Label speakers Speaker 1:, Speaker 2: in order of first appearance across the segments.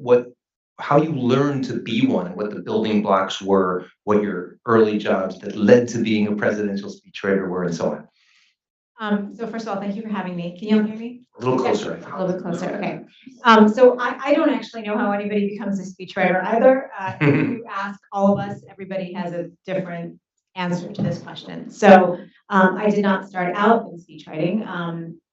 Speaker 1: what how you learned to be one, what the building blocks were, what your early jobs that led to being a presidential speechwriter were, and so on.
Speaker 2: So first of all, thank you for having me. Can you all hear me?
Speaker 1: A little
Speaker 2: Yes,
Speaker 1: closer.
Speaker 2: a little bit closer. Okay. So I don't actually know how anybody becomes a speechwriter either. If you ask all of us, everybody has a different answer to this question. So I did not start out in speechwriting.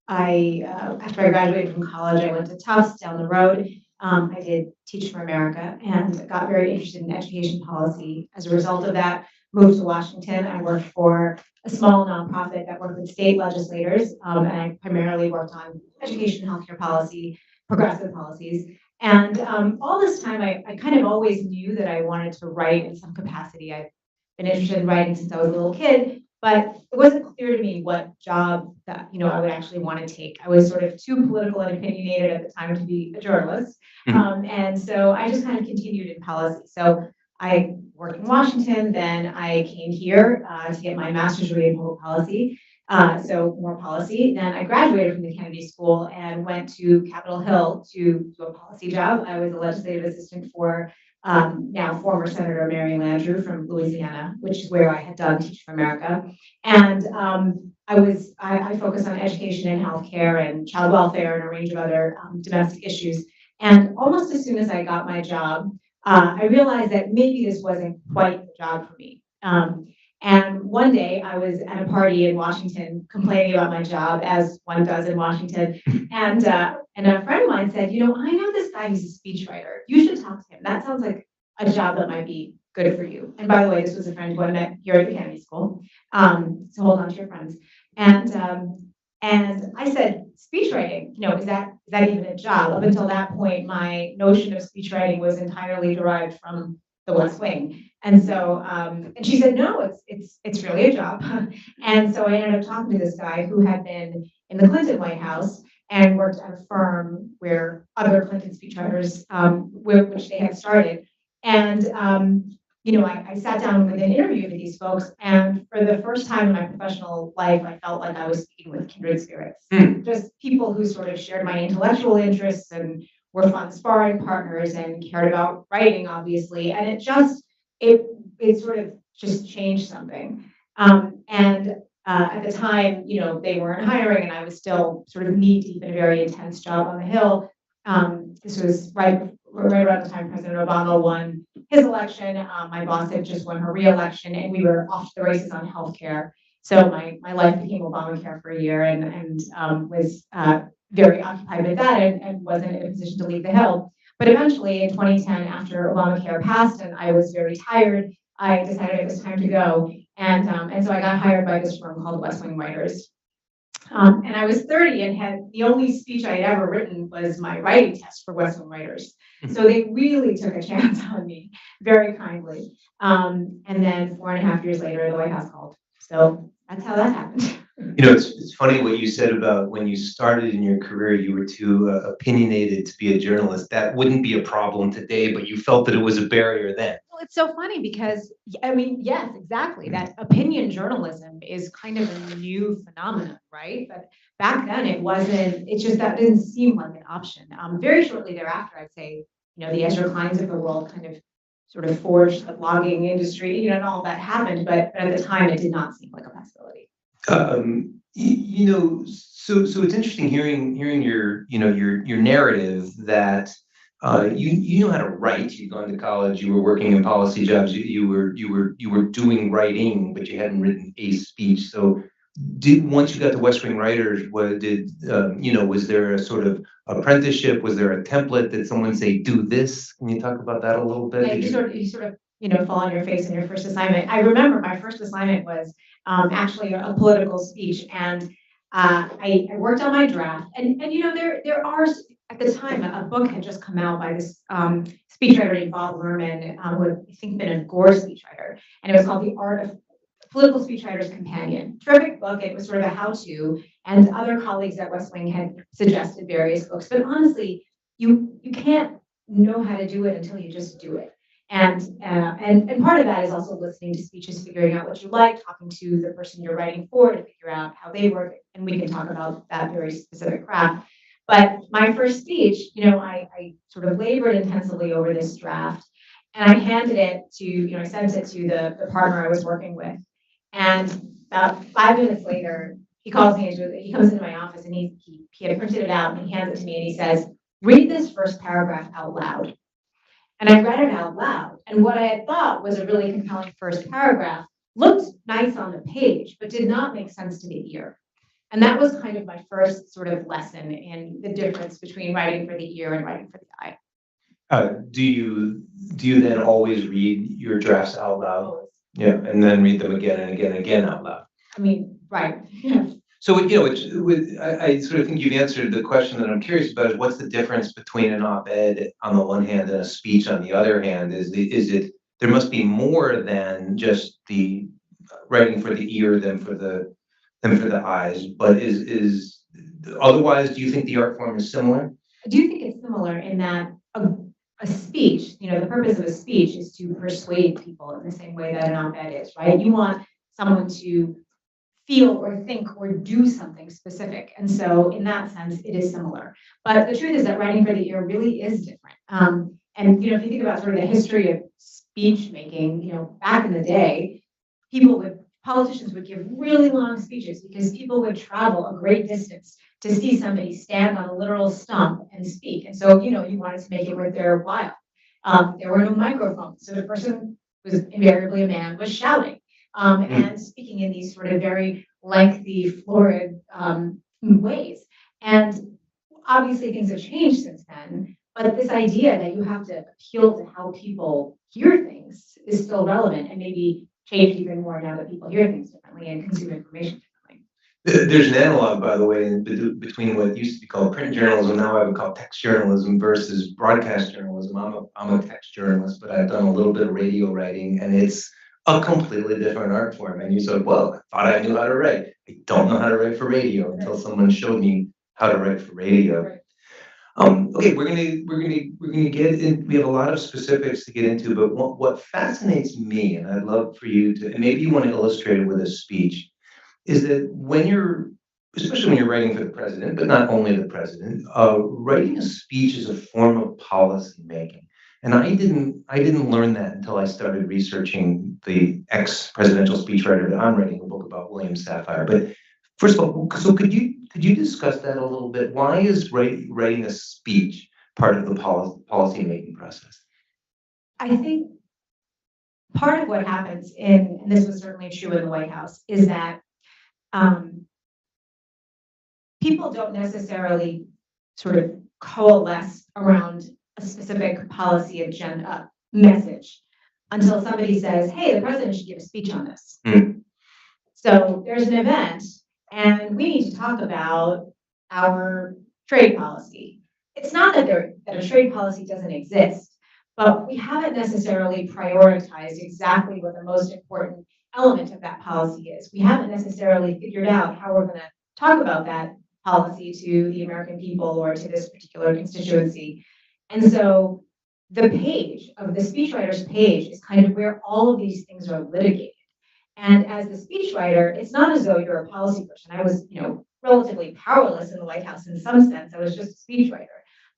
Speaker 2: After I graduated from college, I went to Tufts down the road. I did Teach for America and got very interested in education policy. As a result of that, moved to Washington. I worked for a small nonprofit that worked with state legislators, and I primarily worked on education, healthcare policy, progressive policies. And all this time, I kind of always knew that I wanted to write in some capacity. I've been interested in writing since I was a little kid, but it wasn't clear to me what job that I would actually want to take. I was sort of too political and opinionated at the time to be a journalist, and so I just kind of continued in policy. So I worked in Washington, then I came here to get my master's degree in public policy, so more policy. Then I graduated from the Kennedy School and went to Capitol Hill to do a policy job. I was a legislative assistant for now former Senator Mary Landrieu from Louisiana, which is where I had done Teach for America. And I focused on education and healthcare and child welfare and a range of other domestic issues. And almost as soon as I got my job, I realized that maybe this wasn't quite the job for me. And one day I was at a party in Washington complaining about my job, as one does in Washington. And a friend of mine said, I know this guy who's a speechwriter. You should talk to him. That sounds like a job that might be good for you. And by the way, this was a friend who I met here at the Kennedy School. So hold on to your friends. And I said, speechwriting, is that even a job? Up until that point, my notion of speechwriting was entirely derived from the West Wing. And so, and she said, no, it's really a job. And so I ended up talking to this guy who had been in the Clinton White House and worked at a firm where other Clinton speechwriters, which they had started. And I sat down with an interview with these folks, and for the first time in my professional life, I felt like I was speaking with kindred spirits. Just people who sort of shared my intellectual interests and were fun sparring partners and cared about writing, obviously. And it sort of just changed something. And at the time, they weren't hiring, and I was still sort of knee deep in a very intense job on the Hill. This was right around the time President Obama won his election. My boss had just won her reelection, and we were off to the races on healthcare. So my life became Obamacare for a year, and was very occupied with that, and wasn't in a position to leave the Hill. But eventually, in 2010, after Obamacare passed, and I was very tired, I decided it was time to go, and so I got hired by this firm called West Wing Writers. And I was 30 and had the only speech I had ever written was my writing test for West Wing Writers. So they really took a chance on me very kindly. And then 4.5 years later, the White House called. So that's how that happened.
Speaker 1: It's funny what you said about when you started in your career, you were too opinionated to be a journalist. That wouldn't be a problem today, but you felt that it was a barrier then.
Speaker 2: Well, it's so funny because, yes, exactly. That opinion journalism is kind of a new phenomenon, right? But back then it wasn't, it just, that didn't seem like an option. Very shortly thereafter, I'd say, the Ezra Kleins of the world kind of sort of forged the blogging industry, and all that happened. But at the time, it did not seem like a possibility.
Speaker 1: So it's interesting hearing your narrative that you know how to write. You'd gone to college. You were working in policy jobs. You were doing writing, but you hadn't written a speech. So once you got to West Wing Writers, was there a sort of apprenticeship? Was there a template? Did someone say do this? Can you talk about that a little bit?
Speaker 2: Yeah, you sort of fall on your face in your first assignment. I remember my first assignment was actually a political speech, and I worked on my draft. And there are, at the time, a book had just come out by this speechwriter named Bob Lerman, who had, I think, been a Gore speechwriter, and it was called The Art of Political Speechwriter's Companion. Terrific book. It was sort of a how-to, and other colleagues at West Wing had suggested various books. But honestly, you can't know how to do it until you just do it. And part of that is also listening to speeches, figuring out what you like, talking to the person you're writing for to figure out how they work, and we can talk about that very specific craft. But my first speech, I sort of labored intensively over this draft, and I handed it to, I sent it to the partner I was working with. And about 5 minutes later, he calls me he comes into my office and he had printed it out and he hands it to me and he says, read this first paragraph out loud. And I read it out loud. And what I had thought was a really compelling first paragraph looked nice on the page, but did not make sense to the ear. And that was kind of my first sort of lesson in the difference between writing for the ear and writing for the eye.
Speaker 1: Do you then always read your drafts out loud?
Speaker 2: Always.
Speaker 1: Yeah, and then read them again and again and again out loud.
Speaker 2: I mean, right. Yeah.
Speaker 1: So, I sort of think you've answered the question that I'm curious about is what's the difference between an op-ed on the one hand and a speech on the other hand? Is it there must be more than just the writing for the ear than for the eyes, but is otherwise, do you think the art form is similar?
Speaker 2: I do think it's similar in that a speech, the purpose of a speech is to persuade people in the same way that an op-ed is, right? You want someone to feel or think or do something specific. And so in that sense, it is similar. But the truth is that writing for the ear really is different. And if you think about sort of the history of speech making, back in the day, politicians would give really long speeches because people would travel a great distance to see somebody stand on a literal stump and speak. And so, you wanted to make it worth their while. There were no microphones. So the person was invariably a man was shouting. And speaking in these sort of very lengthy, florid ways. And obviously things have changed since then, but this idea that you have to appeal to how people hear things is still relevant and maybe changed even more now that people hear things differently and consume information differently.
Speaker 1: There's an analog, by the way, between what used to be called print journalism, now I would call text journalism versus broadcast journalism. I'm a text journalist, but I've done a little bit of radio writing, and it's a completely different art form. And you said, well, I thought I knew how to write. I don't know how to write for radio until someone showed me how to write for radio.
Speaker 2: Right.
Speaker 1: Okay, we're gonna get in. We have a lot of specifics to get into, but what fascinates me, and I'd love for you to, and maybe you want to illustrate it with a speech, is that especially when you're writing for the president, but not only the president, writing a speech is a form of policy making. And I didn't learn that until I started researching the ex-presidential speechwriter that I'm writing a book about, William Safire. But first of all, so could you discuss that a little bit? Why is writing a speech part of the policy making process?
Speaker 2: I think part of what happens and this was certainly true in the White House, is that people don't necessarily sort of coalesce around a specific policy agenda message until somebody says, hey, the president should give a speech on this. So there's an event and we need to talk about our trade policy. It's not that a trade policy doesn't exist, but we haven't necessarily prioritized exactly what the most important element of that policy is. We haven't necessarily figured out how we're going to talk about that policy to the American people or to this particular constituency. And so the page of the speechwriter's page is kind of where all of these things are litigated. And as the speechwriter, it's not as though you're a policy person. I was, relatively powerless in the White House in some sense. I was just a speechwriter.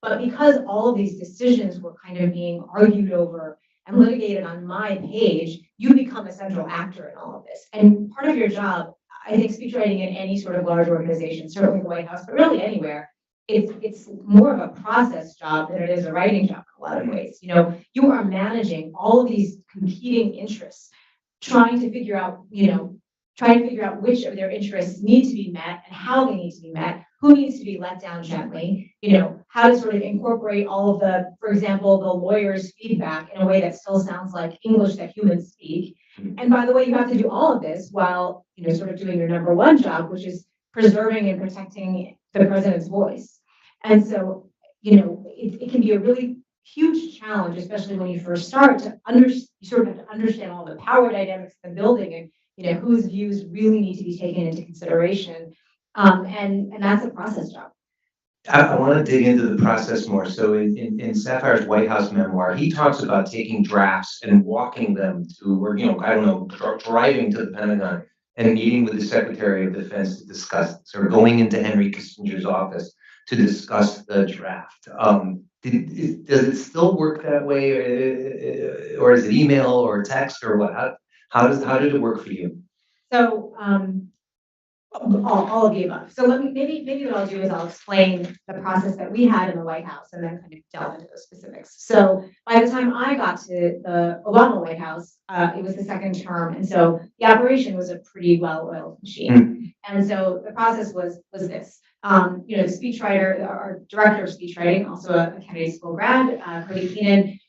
Speaker 2: But because all of these decisions were kind of being argued over and litigated on my page, you become a central actor in all of this. And part of your job, I think speechwriting in any sort of large organization, certainly the White House, but really anywhere, it's more of a process job than it is a writing job in a lot of ways. You are managing all of these competing interests, trying to figure out which of their interests need to be met and how they need to be met, who needs to be let down gently, how to sort of incorporate all of the, for example, the lawyer's feedback in a way that still sounds like English that humans speak. And by the way, you have to do all of this while, sort of doing your number one job, which is preserving and protecting the president's voice. And so, it can be a really huge challenge, especially when you first start you sort of have to understand all the power dynamics in the building and, whose views really need to be taken into consideration. And that's a process job.
Speaker 1: I want to dig into the process more. So in Safire's White House memoir, he talks about taking drafts and walking them to, or, driving to the Pentagon and meeting with the Secretary of Defense to discuss this, or going into Henry Kissinger's office to discuss the draft. Does it still work that way, or is it email or text or what? How did it work for you?
Speaker 2: So, all of the above. So maybe what I'll do is I'll explain the process that we had in the White House and then kind of delve into those specifics. So by the time I got to the Obama White House, it was the second term, and so the operation was a pretty well-oiled machine. And so the process was this. The speechwriter, our director of speechwriting, also a Kennedy School grad, Cody Keenan,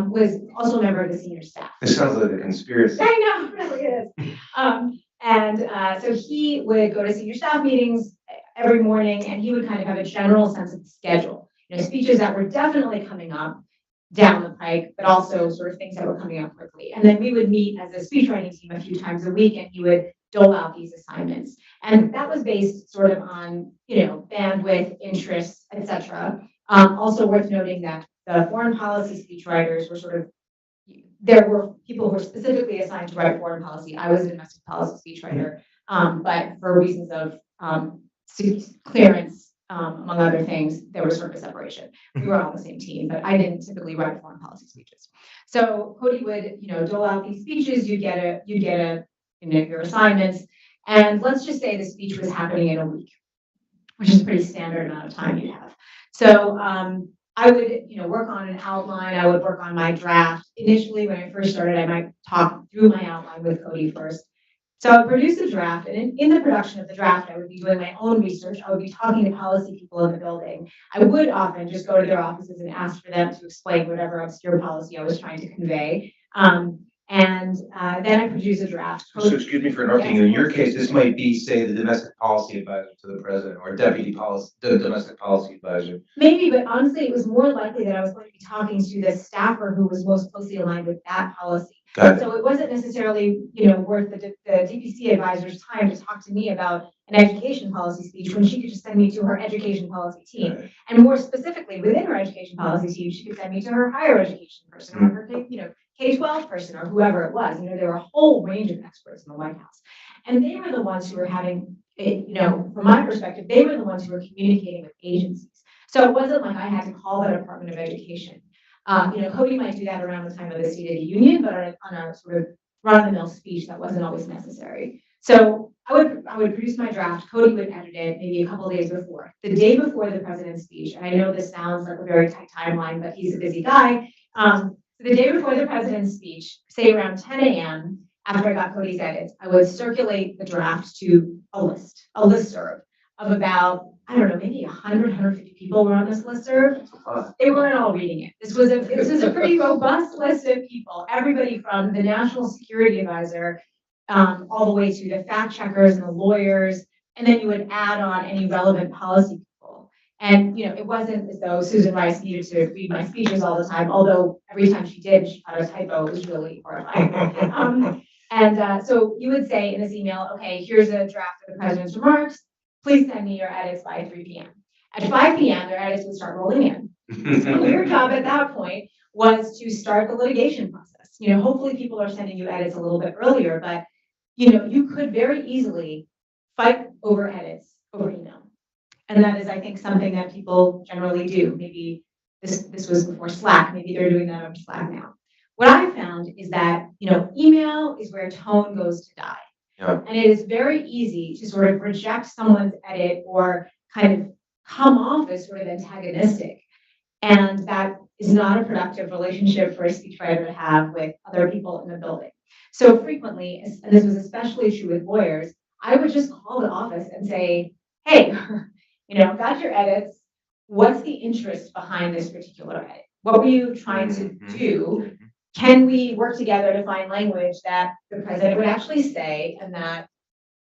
Speaker 2: was also a member of the senior staff.
Speaker 1: This sounds like a conspiracy.
Speaker 2: I know, it really is. So he would go to senior staff meetings every morning, and he would kind of have a general sense of the schedule. Speeches that were definitely coming up down the pike, but also sort of things that were coming up quickly. And then we would meet as a speechwriting team a few times a week, and he would dole out these assignments. And that was based sort of on, bandwidth, interests, etc. Also worth noting that the foreign policy speechwriters were there were people who were specifically assigned to write foreign policy. I was a domestic policy speechwriter, but for reasons of clearance, among other things, there was sort of a separation. We were on the same team, but I didn't typically write foreign policy speeches. So Cody would, dole out these speeches. You get your assignments, and let's just say the speech was happening in a week, which is a pretty standard amount of time you have. So I would, work on an outline. I would work on my draft. Initially, when I first started, I might talk through my outline with Cody first. So I would produce a draft, and in the production of the draft, I would be doing my own research. I would be talking to policy people in the building. I would often just go to their offices and ask for them to explain whatever obscure policy I was trying to convey. Then I produce a draft.
Speaker 1: So excuse me for interrupting you. In your case, this might be, say, the domestic policy advisor to the president or the domestic policy advisor.
Speaker 2: Maybe, but honestly, it was more likely that I was going to be talking to the staffer who was most closely aligned with that policy. So it wasn't necessarily, worth the DPC advisor's time to talk to me about an education policy speech when she could just send me to her education policy team. Right. And more specifically, within her education policy team, she could send me to her higher education person or her, K-12 person or whoever it was. There were a whole range of experts in the White House. And they were the ones who were having, from my perspective, they were the ones who were communicating with agencies. So it wasn't like I had to call the Department of Education. Cody might do that around the time of the State of the Union, but on a sort of run-of-the-mill speech, that wasn't always necessary. So I would produce my draft. Cody would edit it maybe a couple of days before. The day before the president's speech, and I know this sounds like a very tight timeline, but he's a busy guy. So the day before the president's speech, say around 10 a.m., after I got Cody's edits, I would circulate the draft to a listserv of about, I don't know, maybe 100, 150 people were on this listserv. They weren't all reading it. This was a pretty robust list of people, everybody from the national security advisor all the way to the fact checkers and the lawyers, and then you would add on any relevant policy people. And it wasn't as though Susan Rice needed to read my speeches all the time, although every time she did, she caught a typo. It was really horrifying. So you would say in this email, okay, here's a draft of the president's remarks. Please send me your edits by 3 p.m. At 5 p.m., their edits would start rolling in. So your job at that point was to start the litigation process. Hopefully people are sending you edits a little bit earlier, but you could very easily fight over edits over email. And that is, I think, something that people generally do. Maybe this was before Slack. Maybe they're doing that over Slack now. What I found is that, email is where tone goes to die.
Speaker 1: Yeah.
Speaker 2: And it is very easy to sort of reject someone's edit or kind of come off as sort of antagonistic. And that is not a productive relationship for a speechwriter to have with other people in the building. So frequently, and this was especially true with lawyers, I would just call the office and say, hey, got your edits. What's the interest behind this particular edit? What were you trying to do? Can we work together to find language that the president would actually say and that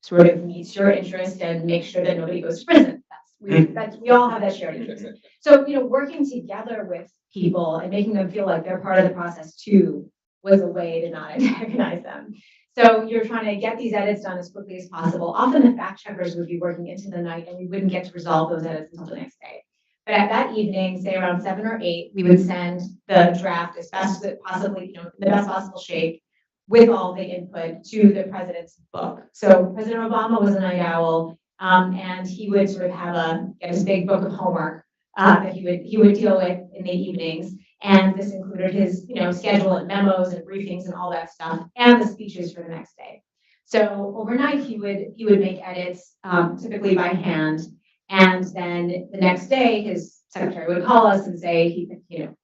Speaker 2: sort of meets your interest and make sure that nobody goes to prison? We all have that shared interest. So, working together with people and making them feel like they're part of the process too was a way to not antagonize them. So you're trying to get these edits done as quickly as possible. Often the fact checkers would be working into the night and we wouldn't get to resolve those edits until the next day. But at that evening, say around 7 or 8, we would send the draft as best as possibly, in the best possible shape with all the input to the president's book. So President Obama was a night owl. And he would sort of get his big book of homework that he would deal with in the evenings. And this included his, schedule and memos and briefings and all that stuff, and the speeches for the next day. So overnight, he would make edits, typically by hand, and then the next day, his secretary would call us and say he could,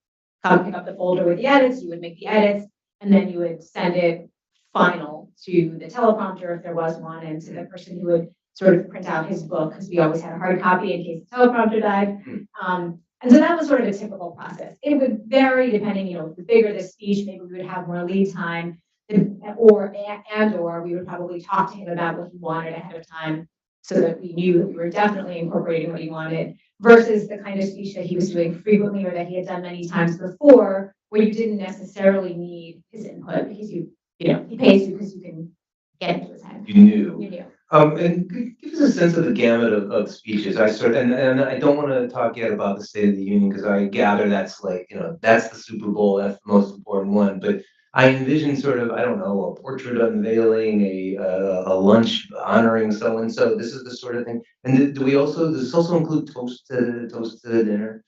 Speaker 2: come pick up the folder with the edits. You would make the edits, and then you would send it final to the teleprompter if there was one, and to the person who would sort of print out his book, because we always had a hard copy in case the teleprompter died. And so that was sort of a typical process. It would vary depending, the bigger the speech, maybe we would have more lead time, or we would probably talk to him about what he wanted ahead of time, so that we knew that we were definitely incorporating what he wanted, versus the kind of speech that he was doing frequently or that he had done many times before, where you didn't necessarily need his input because he pays you because you can get into his head.
Speaker 1: You knew.
Speaker 2: You knew.
Speaker 1: And give us a sense of the gamut of speeches. And I don't want to talk yet about the State of the Union, because I gather that's like, that's the Super Bowl, that's the most important one. But I envision sort of, I don't know, a portrait unveiling, a lunch honoring so and so. This is the sort of thing. And does this also include toast to the dinner?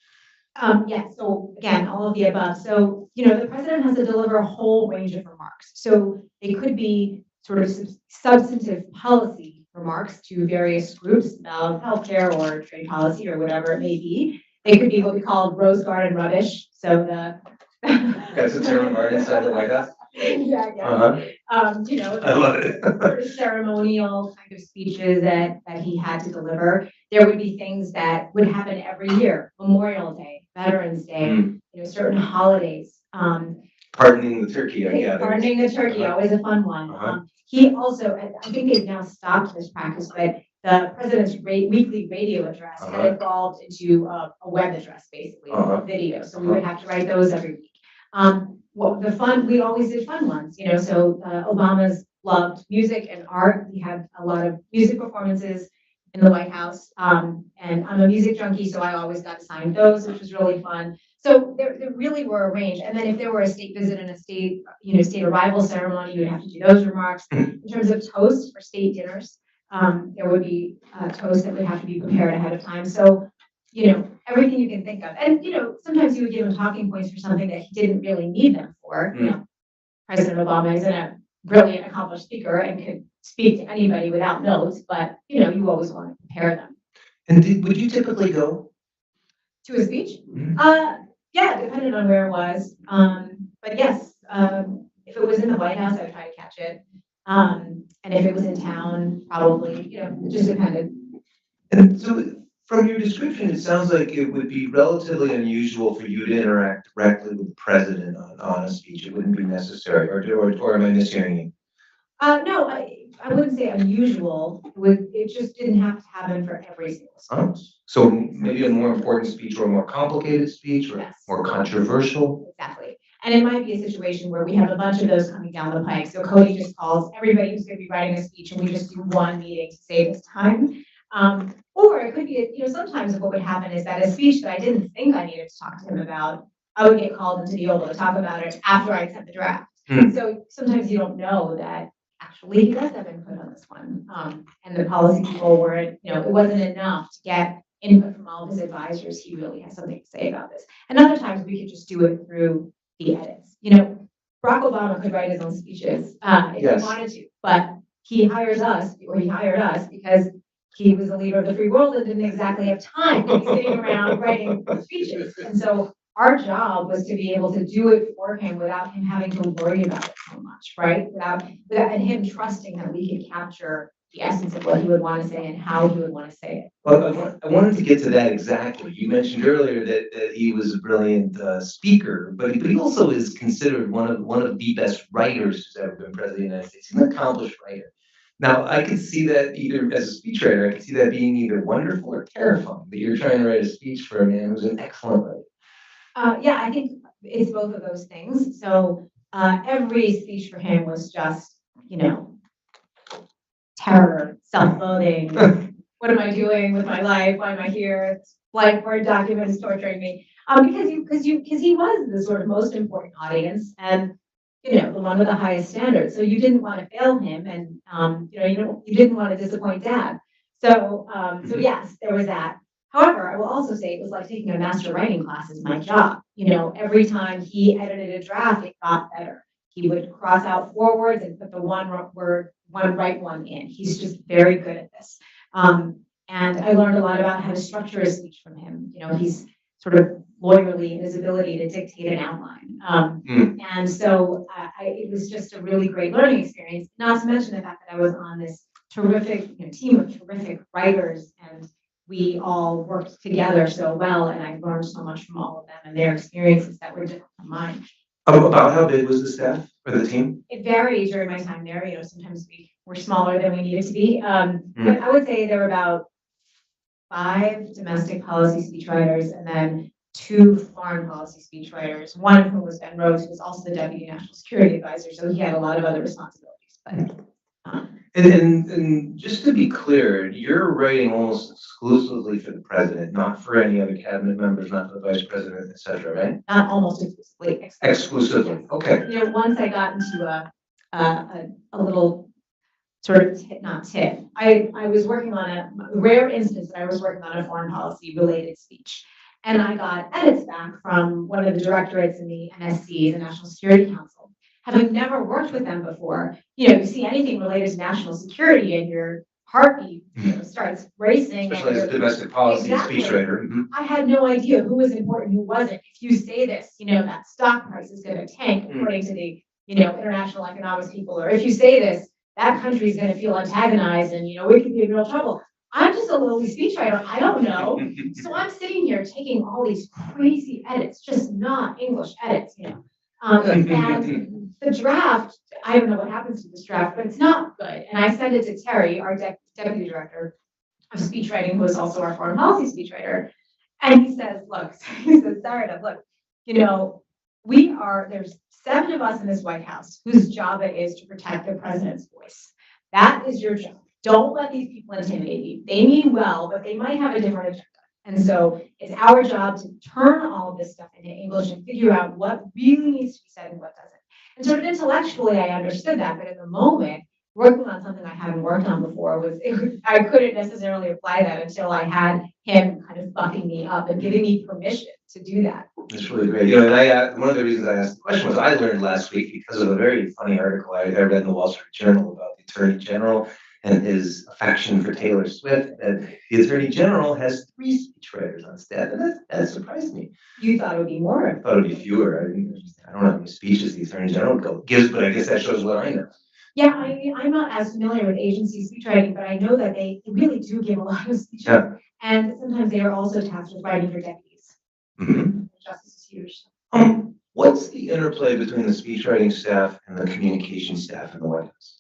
Speaker 2: Yes. So again, all of the above. So, the president has to deliver a whole range of remarks. So they could be sort of substantive policy remarks to various groups about healthcare or trade policy or whatever it may be. They could be what we call rose garden rubbish. So
Speaker 1: That's a term of art inside the White House.
Speaker 2: Yeah.
Speaker 1: Uh-huh. I love it.
Speaker 2: Sort of ceremonial kind of speeches that he had to deliver. There would be things that would happen every year: Memorial Day, Veterans Day, certain holidays.
Speaker 1: Pardoning the turkey, I gather.
Speaker 2: Pardoning the turkey, always a fun one. He also, I think they've now stopped this practice, but the president's weekly radio address had evolved into a web address, basically, a video. So we would have to write those every week. We always did fun ones, so Obama's loved music and art. We had a lot of music performances in the White House. And I'm a music junkie, so I always got assigned those, which was really fun. So there really were a range. And then if there were a state visit and a state arrival ceremony, you would have to do those remarks. In terms of toast for state dinners, there would be toast that would have to be prepared ahead of time. So, everything you can think of. And, sometimes you would give him talking points for something that he didn't really need them for. President Obama isn't a brilliant, accomplished speaker and could speak to anybody without notes, but, you always want to prepare them.
Speaker 1: And would you typically go
Speaker 2: to a speech? Yeah, depending on where it was. But yes, if it was in the White House, I would try to catch it. And if it was in town, probably, it just depended.
Speaker 1: And so from your description, it sounds like it would be relatively unusual for you to interact directly with the president on a speech. It wouldn't be necessary, or am I mishearing you?
Speaker 2: No, I wouldn't say unusual. It just didn't have to happen for every single speech.
Speaker 1: So maybe a more important speech or a more complicated speech or more controversial?
Speaker 2: Exactly. And it might be a situation where we have a bunch of those coming down the pike. So Cody just calls everybody who's going to be writing a speech, and we just do one meeting to save us time. Or it could be, sometimes what would happen is that a speech that I didn't think I needed to talk to him about, I would get called into the Oval to talk about it after I sent the draft. So sometimes you don't know that actually he does have input on this one. And the policy people weren't, it wasn't enough to get input from all of his advisors. He really has something to say about this. And other times we could just do it through the edits. Barack Obama could write his own speeches if he wanted to, but he hired us because he was the leader of the free world and didn't exactly have time to be sitting around writing speeches. And so our job was to be able to do it for him without him having to worry about it so much, right? And him trusting that we could capture the essence of what he would want to say and how he would want to say it.
Speaker 1: Well, I wanted to get to that exactly. You mentioned earlier that he was a brilliant speaker, but he also is considered one of the best writers who's ever been president of the United States. He's an accomplished writer. Now, I could see that either as a speechwriter, I could see that being either wonderful or terrifying, that you're trying to write a speech for a man who's an excellent writer.
Speaker 2: Yeah, I think it's both of those things. So every speech for him was just, terror, self-loathing. What am I doing with my life? Why am I here? Blank Word document is torturing me. Because he was the sort of most important audience and the one with the highest standards. So you didn't want to fail him, and you didn't want to disappoint Dad. So yes, there was that. However, I will also say it was like taking a master writing class is my job. Every time he edited a draft, it got better. He would cross out 4 words and put the one right one in. He's just very good at this. And I learned a lot about how to structure a speech from him. He's sort of lawyerly in his ability to dictate an outline. And so it was just a really great learning experience, not to mention the fact that I was on this terrific team of terrific writers, and we all worked together so well, and I learned so much from all of them and their experiences that were different from mine.
Speaker 1: About how big was the staff for the team?
Speaker 2: It varied during my time there. Sometimes we were smaller than we needed to be. But I would say there were about 5 domestic policy speechwriters and then 2 foreign policy speechwriters, one of whom was Ben Rose, who was also the Deputy National Security Advisor, so he had a lot of other responsibilities. But
Speaker 1: And just to be clear, you're writing almost exclusively for the president, not for any other cabinet members, not for the vice president, et cetera, right?
Speaker 2: not almost exclusively.
Speaker 1: Exclusively, okay.
Speaker 2: Once I got into a little sort of not tip. I was working on a rare instance that I was working on a foreign policy related speech. And I got edits back from one of the directorates in the NSC, the National Security Council. Having never worked with them before, you see anything related to national security and your heartbeat starts racing.
Speaker 1: Especially as a domestic policy speechwriter.
Speaker 2: I had no idea who was important, who wasn't. If you say this, that stock price is going to tank according to the, international economics people, or if you say this, that country is going to feel antagonized and, we could be in real trouble. I'm just a lowly speechwriter. I don't know. So I'm sitting here taking all these crazy edits, just not English edits, and the draft, I don't know what happens to this draft, but it's not good. And I sent it to Terry, our deputy director of speechwriting, who is also our foreign policy speechwriter. And he says, Sarada, look, there's 7 of us in this White House whose job it is to protect the president's voice. That is your job. Don't let these people intimidate you. They mean well, but they might have a different agenda. And so it's our job to turn all of this stuff into English and figure out what really needs to be said and what doesn't. And sort of intellectually, I understood that, but in the moment, working on something I hadn't worked on before I couldn't necessarily apply that until I had him kind of bucking me up and giving me permission to do that.
Speaker 1: That's really great. And one of the reasons I asked the question was I learned last week because of a very funny article I read in the Wall Street Journal about the Attorney General and his affection for Taylor Swift. And the Attorney General has 3 speechwriters on staff, and that surprised me.
Speaker 2: You thought it would be more?
Speaker 1: I thought it would be fewer. I don't know how many speeches the Attorney General gives, but I guess that shows what I know.
Speaker 2: Yeah, I'm not as familiar with agency speechwriting, but I know that they really do give a lot of speeches.
Speaker 1: Yeah.
Speaker 2: And sometimes they are also tasked with writing for deputies. Justice is huge.
Speaker 1: What's the interplay between the speechwriting staff and the communication staff in the White House?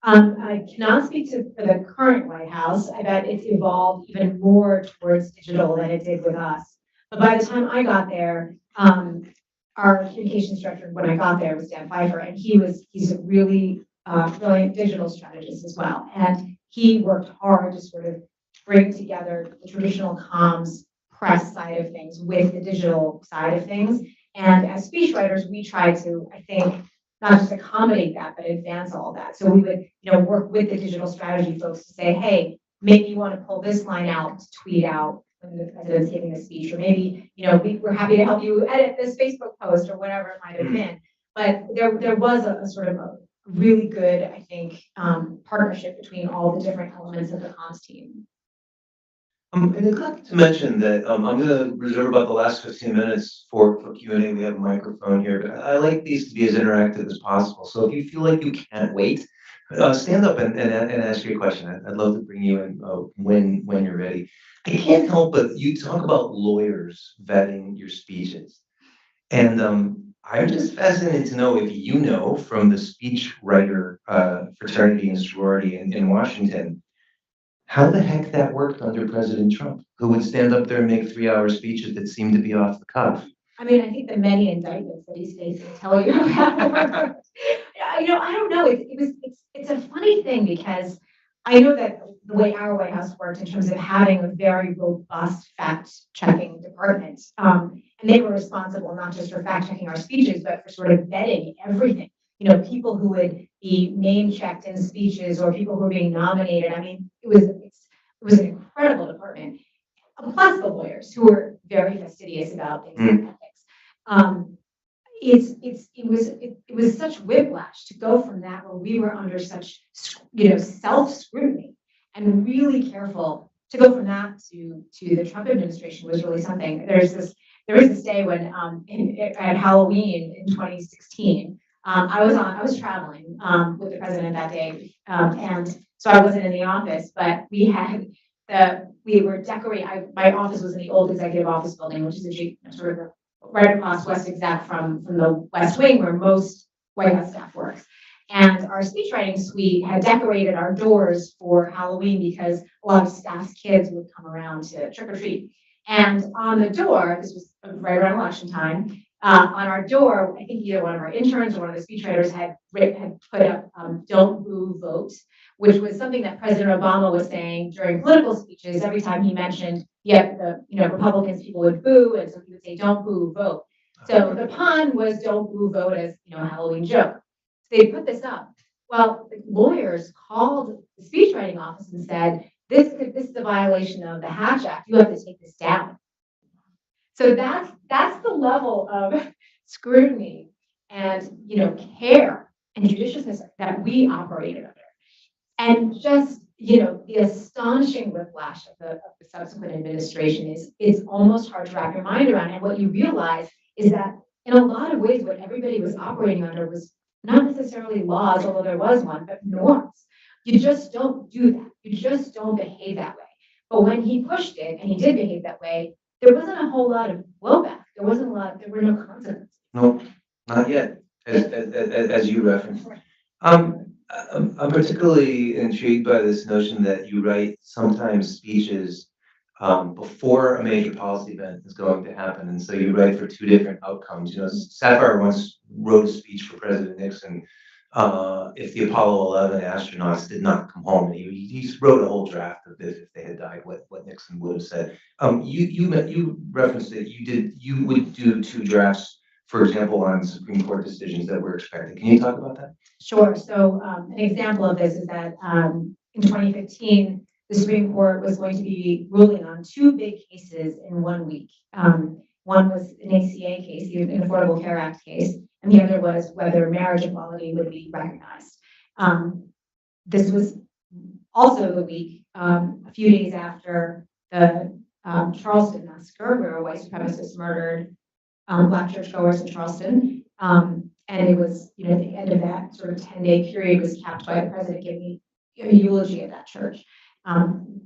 Speaker 2: I cannot speak for the current White House. I bet it's evolved even more towards digital than it did with us. But by the time I got there, our communications director when I got there was Dan Pfeiffer, and he's a really brilliant digital strategist as well. And he worked hard to sort of bring together the traditional comms press side of things with the digital side of things. And as speechwriters, we try to, I think, not just accommodate that, but advance all that. So we would, work with the digital strategy folks to say, hey, maybe you want to pull this line out to tweet out when the president's giving a speech, or maybe, we're happy to help you edit this Facebook post or whatever it might have been. But there was a sort of a really good, I think, partnership between all the different elements of the comms team.
Speaker 1: And I'd like to mention that I'm going to reserve about the last 15 minutes for Q&A. We have a microphone here, but I like these to be as interactive as possible. So if you feel like you can't wait, stand up and ask your question. I'd love to bring you in when you're ready. I can't help but you talk about lawyers vetting your speeches. And I'm just fascinated to know if you know from the speechwriter fraternity and sorority in Washington, how the heck that worked under President Trump, who would stand up there and make 3-hour speeches that seemed to be off the cuff.
Speaker 2: I mean, I think the many indictments that he's facing tell you about. I don't know. It's a funny thing because I know that the way our White House worked in terms of having a very robust fact-checking department, and they were responsible not just for fact-checking our speeches, but for sort of vetting everything. People who would be name checked in speeches or people who were being nominated. I mean, it was an incredible department. Plus the lawyers who were very fastidious about things like ethics. It was such whiplash to go from that where we were under such self scrutiny and really careful to go from that to the Trump administration was really something. There was this day when at Halloween in 2016, I was traveling with the president that day, and so I wasn't in the office, but we were decorating. My office was in the old executive office building, which is sort of right across West Exec from the West Wing where most White House staff works. And our speechwriting suite had decorated our doors for Halloween because a lot of staff's kids would come around to trick or treat. And on the door, this was right around election time, on our door, I think either one of our interns or one of the speechwriters had put up "Don't Boo, Vote," which was something that President Obama was saying during political speeches. Every time he mentioned, the Republicans, people would boo, and so he would say, "Don't boo, vote." So the pun was "Don't boo, vote" as a Halloween joke. So they put this up. Well, the lawyers called the speechwriting office and said, this is a violation of the Hatch Act. You have to take this down. So that's the level of scrutiny and care and judiciousness that we operated under. And just the astonishing whiplash of the subsequent administration is almost hard to wrap your mind around. And what you realize is that in a lot of ways, what everybody was operating under was not necessarily laws, although there was one, but norms. You just don't do that. You just don't behave that way. But when he pushed it and he did behave that way, there wasn't a whole lot of blowback. There were no consequences.
Speaker 1: No, not yet, as you referenced. I'm particularly intrigued by this notion that you write sometimes speeches before a major policy event is going to happen, and so you write for two different outcomes. Sapphire once wrote a speech for President Nixon if the Apollo 11 astronauts did not come home, and he wrote a whole draft of this if they had died, what Nixon would have said. You referenced that you would do two drafts, for example, on Supreme Court decisions that we're expecting. Can you talk about that?
Speaker 2: Sure. So an example of this is that in 2015, the Supreme Court was going to be ruling on two big cases in 1 week. One was an ACA case, an Affordable Care Act case, and the other was whether marriage equality would be recognized. This was also the week, a few days after the Charleston massacre, where a white supremacist murdered Black churchgoers in Charleston. And it was, at the end of that sort of 10-day period was capped by the president giving a eulogy at that church.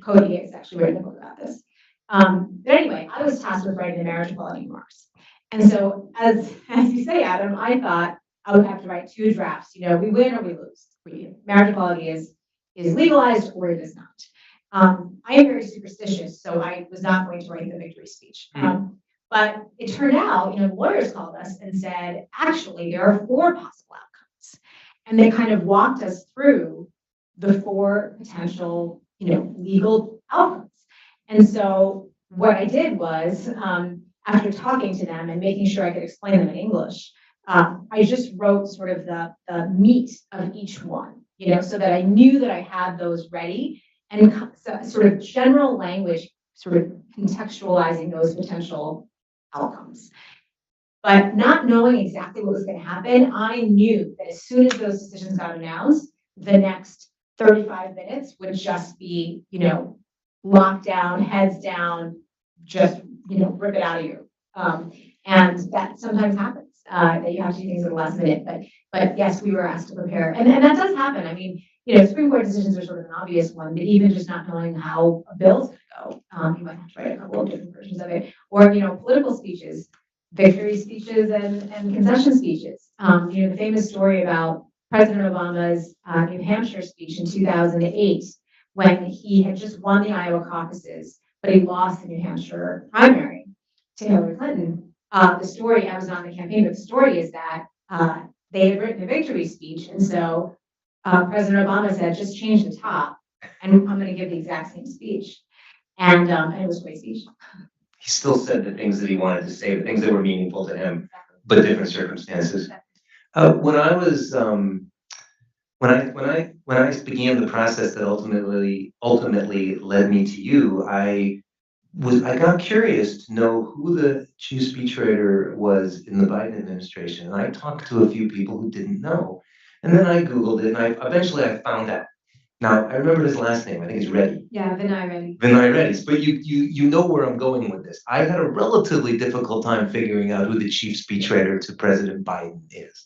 Speaker 2: Cody has actually written a book about this. But anyway, I was tasked with writing the marriage equality remarks. And so as you say, Adam, I thought I would have to write two drafts. We win or we lose. Marriage equality is legalized or it is not. I am very superstitious, so I was not going to write the victory speech. But it turned out, lawyers called us and said, actually, there are 4 possible outcomes. And they kind of walked us through the 4 potential, legal outcomes. And so what I did was, after talking to them and making sure I could explain them in English, I just wrote sort of the meat of each one, so that I knew that I had those ready and sort of general language, sort of contextualizing those potential outcomes. But not knowing exactly what was going to happen, I knew that as soon as those decisions got announced, the next 35 minutes would just be, locked down, heads down, just, rip it out of you. And that sometimes happens, that you have to do things at the last minute. But yes, we were asked to prepare. And that does happen. I mean, Supreme Court decisions are sort of an obvious one, but even just not knowing how a bill's going to go, you might have to write a couple of different versions of it. Or, political speeches, victory speeches and concession speeches. The famous story about President Obama's New Hampshire speech in 2008, when he had just won the Iowa caucuses, but he lost the New Hampshire primary to Hillary Clinton. The story, I was not in the campaign, but the story is that they had written a victory speech, and so President Obama said, just change the top, and I'm going to give the exact same speech. And it was a great speech.
Speaker 1: He still said the things that he wanted to say, the things that were meaningful to him, but different circumstances. When I was when I began the process that ultimately led me to you, I got curious to know who the chief speechwriter was in the Biden administration, and I talked to a few people who didn't know, and then I Googled it, and I found out. Now I remember his last name. I think it's Reddy.
Speaker 2: Yeah, Vinay Reddy.
Speaker 1: Vinay Reddy. But you know where I'm going with this. I had a relatively difficult time figuring out who the chief speechwriter to President Biden is.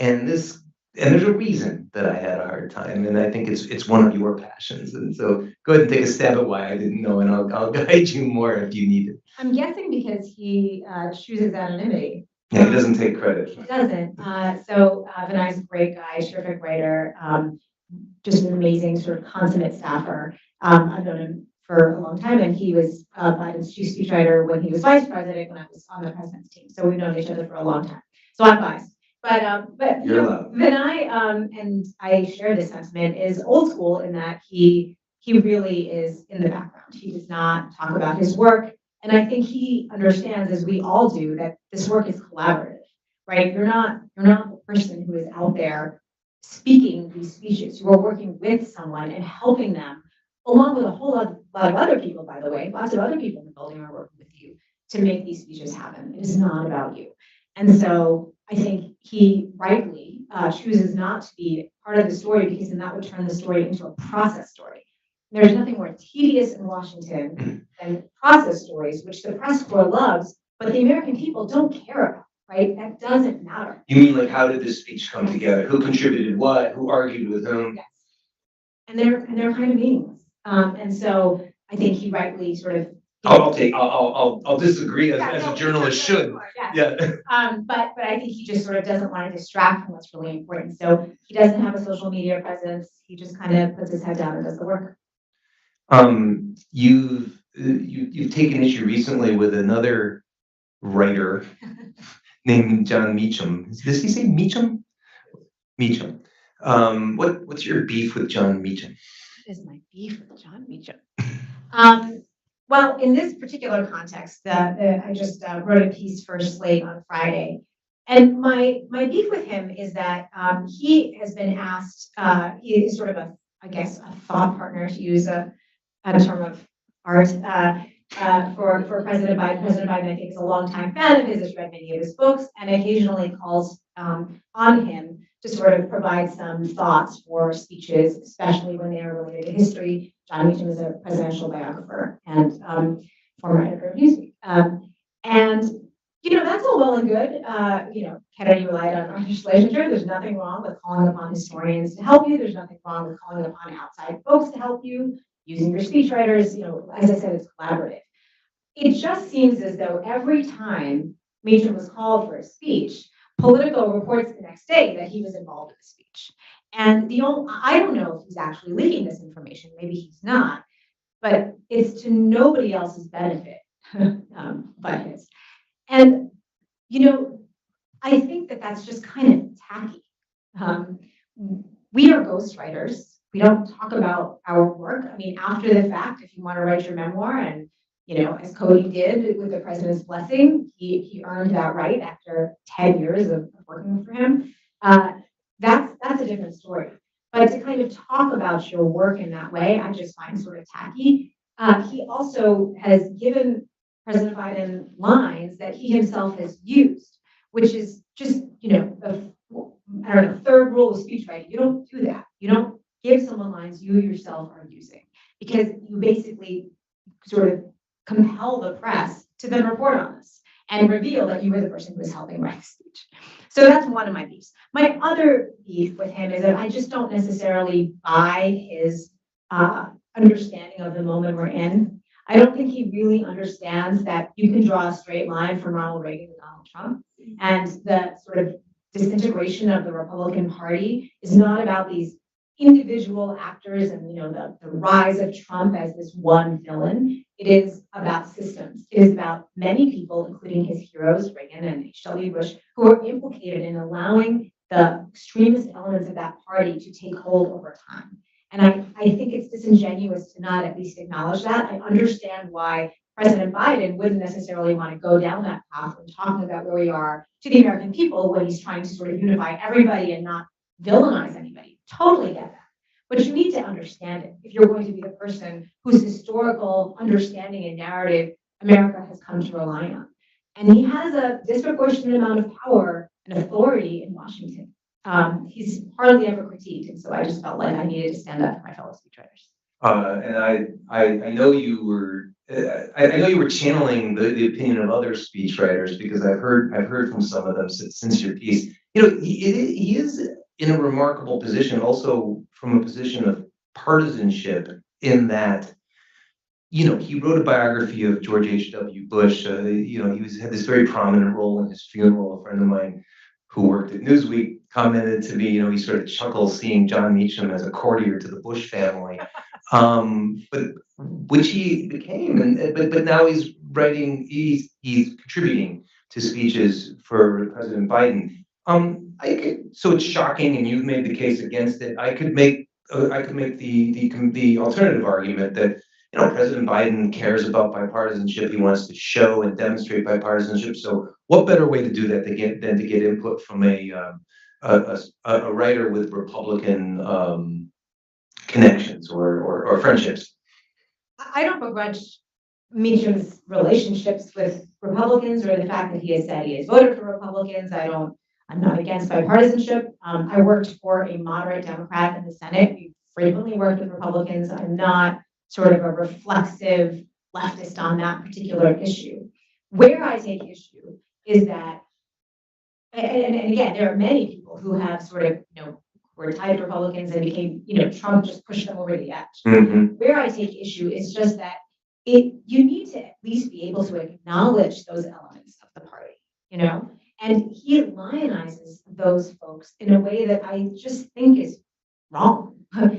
Speaker 1: And this and there's a reason that I had a hard time, and I think it's one of your passions. And so go ahead and take a stab at why I didn't know, and I'll guide you more if you need it.
Speaker 2: I'm guessing because he chooses anonymity.
Speaker 1: Yeah, he doesn't take credit.
Speaker 2: He doesn't. Vinay's a great guy, terrific writer, just an amazing sort of consummate staffer. I've known him for a long time, and he was Biden's chief speechwriter when he was vice president, when I was on the president's team. So we've known each other for a long time. So I'm biased. But
Speaker 1: You're allowed.
Speaker 2: Vinay, and I share this sentiment, is old school in that he really is in the background. He does not talk about his work. And I think he understands, as we all do, that this work is collaborative, right? You're not the person who is out there speaking these speeches. You are working with someone and helping them, along with a whole lot of other people, by the way. Lots of other people in the building are working with you to make these speeches happen. It is not about you. And so I think he rightly chooses not to be part of the story, because then that would turn the story into a process story. There's nothing more tedious in Washington than process stories, which the press corps loves, but the American people don't care about, right? That doesn't matter.
Speaker 1: You mean like, how did this speech come together? Who contributed what? Who argued with whom?
Speaker 2: Yes. And they're kind of meaningless. And so I think he rightly sort of.
Speaker 1: I'll disagree as a journalist should.
Speaker 2: Yeah. But I think he just sort of doesn't want to distract from what's really important. So he doesn't have a social media presence. He just kind of puts his head down and does the work.
Speaker 1: You've taken issue recently with another writer named John Meacham. Does he say Meacham? Meacham. What's your beef with John Meacham?
Speaker 2: What is my beef with John Meacham? Well, in this particular context, I just wrote a piece for Slate on Friday, and my beef with him is that he has been asked. He is sort of a thought partner, to use a term of art, for President Biden. President Biden, I think, is a longtime fan of his, has read many of his books, and occasionally calls on him to sort of provide some thoughts for speeches, especially when they are related to history. John Meacham is a presidential biographer and former editor of Newsweek. And that's all well and good. Kennedy relied on artificial literature. There's nothing wrong with calling upon historians to help you. There's nothing wrong with calling upon outside folks to help you, using your speechwriters. As I said, it's collaborative. It just seems as though every time Meacham was called for a speech, Politico reports the next day that he was involved in the speech. And I don't know if he's actually leaking this information. Maybe he's not, but it's to nobody else's benefit but his. And, I think that that's just kind of tacky. We are ghostwriters. We don't talk about our work. I mean, after the fact, if you want to write your memoir, and, as Cody did with the president's blessing, he earned that right after 10 years of working for him. That's a different story. But to kind of talk about your work in that way, I just find sort of tacky. He also has given President Biden lines that he himself has used, which is just, the third rule of speechwriting. You don't do that. You don't give someone lines you yourself are using, because you basically sort of compel the press to then report on this and reveal that you were the person who was helping write the speech. So that's one of my beefs. My other beef with him is that I just don't necessarily buy his understanding of the moment we're in. I don't think he really understands that you can draw a straight line from Ronald Reagan to Donald Trump, and the sort of disintegration of the Republican Party is not about these individual actors and the rise of Trump as this one villain. It is about systems. It is about many people, including his heroes, Reagan and H.W. Bush, who are implicated in allowing the extremist elements of that party to take hold over time. And I think it's disingenuous to not at least acknowledge that. I understand why President Biden wouldn't necessarily want to go down that path when talking about where we are to the American people, when he's trying to sort of unify everybody and not villainize anybody. Totally get that. But you need to understand it if you're going to be the person whose historical understanding and narrative America has come to rely on. And he has a disproportionate amount of power and authority in Washington. He's hardly ever critiqued, and so I just felt like I needed to stand up for my fellow speechwriters.
Speaker 1: And I know you were I know you were channeling the opinion of other speechwriters because I've heard from some of them since your piece. You know, he is in a remarkable position, also from a position of partisanship, in that, you know, he wrote a biography of George H.W. Bush. You know, had this very prominent role in his funeral. A friend of mine who worked at Newsweek commented to me, you know, he sort of chuckles seeing John Meacham as a courtier to the Bush family, but which he became, but now he's writing, he's contributing to speeches for President Biden. So it's shocking, and you've made the case against it. I could make the alternative argument that, you know, President Biden cares about bipartisanship. He wants to show and demonstrate bipartisanship. So what better way to do that than to get input from a writer with Republican connections or friendships?
Speaker 2: I don't begrudge Meacham's relationships with Republicans or the fact that he has said he has voted for Republicans. I'm not against bipartisanship. I worked for a moderate Democrat in the Senate. We frequently worked with Republicans. I'm not sort of a reflexive leftist on that particular issue. Where I take issue is that, and again, there are many people who have sort of, you know, were tied to Republicans and became, you know, Trump just pushed them over the edge.
Speaker 1: Mm-hmm.
Speaker 2: Where I take issue is just that you need to at least be able to acknowledge those elements of the party, you know, and he lionizes those folks in a way that I just think is wrong,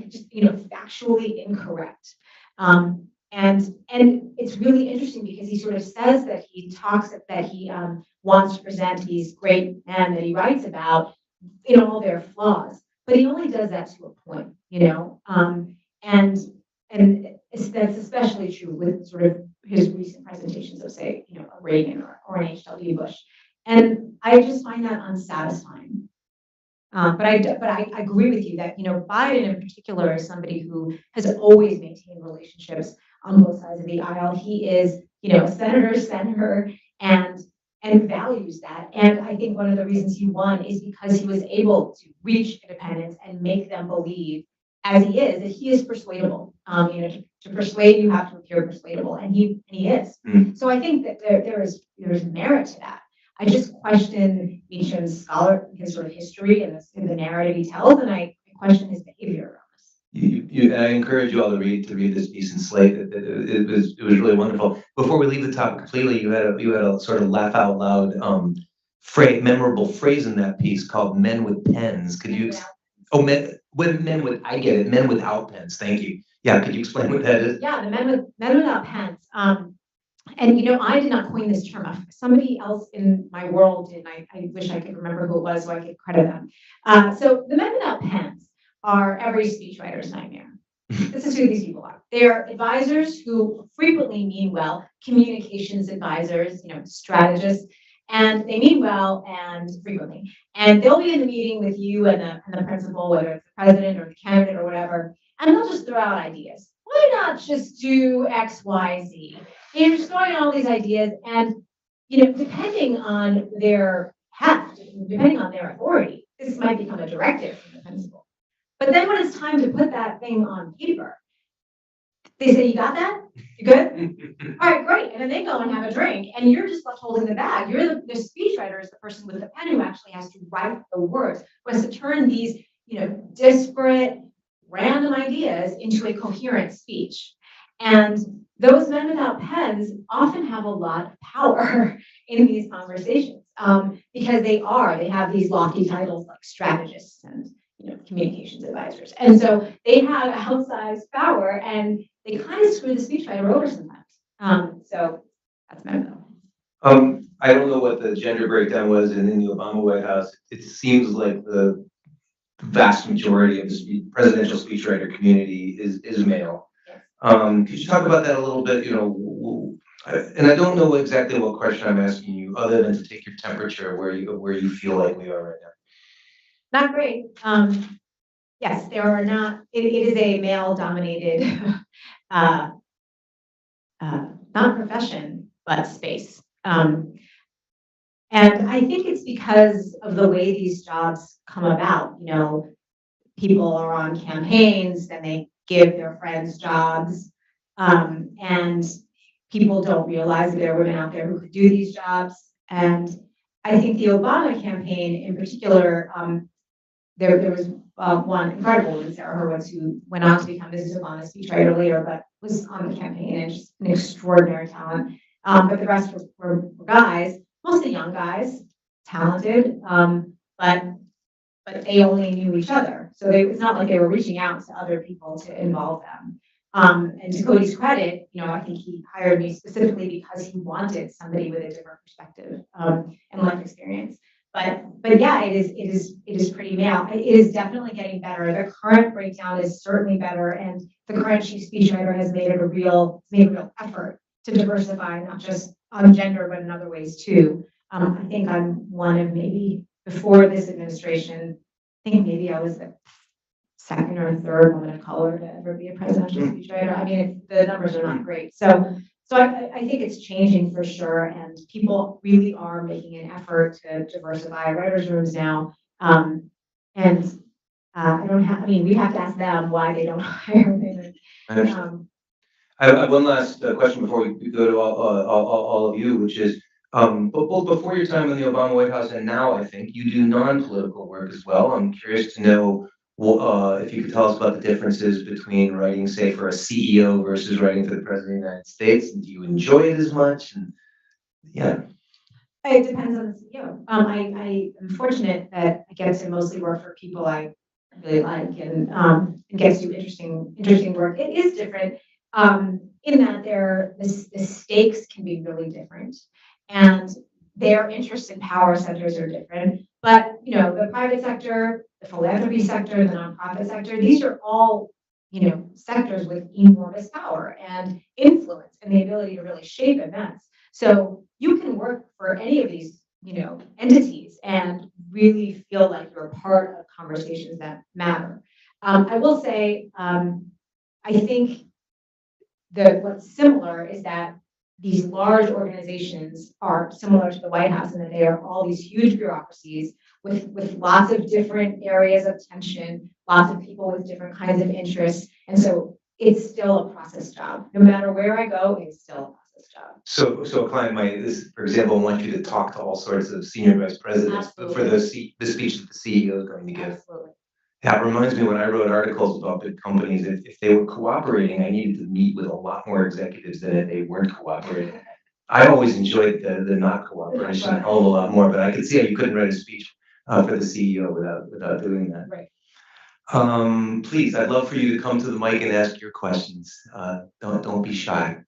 Speaker 2: just, you know, factually incorrect. And it's really interesting because he sort of says that he wants to present these great men that he writes about in all their flaws, but he only does that to a point, you know. That's especially true with sort of his recent presentations of, say, you know, a Reagan or an H.W. Bush, and I just find that unsatisfying. But I agree with you that, you know, Biden in particular is somebody who has always maintained relationships on both sides of the aisle. He is, you know, a senator, and values that. And I think one of the reasons he won is because he was able to reach independents and make them believe, as he is, that he is persuadable. You know, to persuade, you have to appear persuadable, and he is.
Speaker 1: Mm.
Speaker 2: So I think that there's merit to that. I just question Meacham's his sort of history and the narrative he tells, and I question his behavior around this.
Speaker 1: I encourage you all to read this piece in Slate. It was really wonderful. Before we leave the topic completely, you had a sort of laugh out loud memorable phrase in that piece called "men with pens." Could you? Men without pens. Thank you. Yeah, could you explain what that is?
Speaker 2: Yeah, the men without pens. And, you know, I did not coin this term. Somebody else in my world did, and I wish I could remember who it was so I could credit them. So the men without pens are every speechwriter's nightmare. This is who these people are. They're advisors who frequently mean well, communications advisors, you know, strategists, and they mean well and frequently. And they'll be in the meeting with you and the principal, whether it's the president or the candidate or whatever, and they'll just throw out ideas. Why not just do X, Y, Z? And you're just throwing out all these ideas, and, you know, depending on their heft, depending on their authority, this might become a directive from the principal. But then when it's time to put that thing on paper, they say, "You got that? You good? All right, great." And then they go and have a drink, and you're just left holding the bag. You're the speechwriter is the person with the pen who actually has to write the words, who has to turn these, you know, disparate, random ideas into a coherent speech. And those men without pens often have a lot of power in these conversations because they have these lofty titles like strategists and, you know, communications advisors. And so they have outsized power and they kind of screw the speechwriter over sometimes. So that's men without.
Speaker 1: I don't know what the gender breakdown was in the Obama White House. It seems like the vast majority of the presidential speechwriter community is male. Could you talk about that a little bit? You know, and I don't know exactly what question I'm asking you, other than to take your temperature where you feel like we are right now.
Speaker 2: Not great. Yes, there are not, it is a male-dominated, uh, not profession, but space. And I think it's because of the way these jobs come about. You know, people are on campaigns, then they give their friends jobs, and people don't realize that there are women out there who could do these jobs. And I think the Obama campaign in particular, there was one incredible woman, Sarah Hurwitz, who went on to become Mrs. Obama speechwriter later, but was on the campaign and just an extraordinary talent. But the rest were guys, mostly young guys, talented, but they only knew each other. So it's not like they were reaching out to other people to involve them. And to Cody's credit, you know, I think he hired me specifically because he wanted somebody with a different perspective and life experience. But yeah, it is pretty male. It is definitely getting better. The current breakdown is certainly better, and the current chief speechwriter has made a real effort to diversify, not just on gender, but in other ways too. I think I'm one of maybe before this administration, I think maybe I was the second or third woman of color to ever be a presidential speechwriter. I mean, the numbers are not great. So I think it's changing for sure, and people really are making an effort to diversify writers' rooms now. And I don't have, I mean, we have to ask them why they don't hire women.
Speaker 1: I have one last question before we go to all of you, which is, but both before your time in the Obama White House and now, I think you do non-political work as well. I'm curious to know if you could tell us about the differences between writing, say, for a CEO versus writing for the President of the United States. And do you enjoy it as much? And yeah.
Speaker 2: It depends on the CEO. I am fortunate that I get to mostly work for people I really like and get to do interesting work. It is different in that the stakes can be really different, and their interests and power centers are different. But you know, the private sector, the philanthropy sector, the nonprofit sector, these are all, you know, sectors with enormous power and influence and the ability to really shape events. So you can work for any of these, you know, entities and really feel like you're part of conversations that matter. I will say, I think what's similar is that these large organizations are similar to the White House in that they are all these huge bureaucracies with lots of different areas of tension, lots of people with different kinds of interests. And so it's still a process job. No matter where I go, it's still a process job.
Speaker 1: So a client might, for example, want you to talk to all sorts of senior vice presidents for the speech that the CEO is going to give.
Speaker 2: Absolutely.
Speaker 1: That reminds me when I wrote articles about big companies, if they were cooperating, I needed to meet with a lot more executives than if they weren't cooperating. I always enjoyed the not cooperation a hell of a lot more, but I could see how you couldn't write a speech for the CEO without doing that.
Speaker 2: Right.
Speaker 1: Please, I'd love for you to come to the mic and ask your questions. Don't be shy,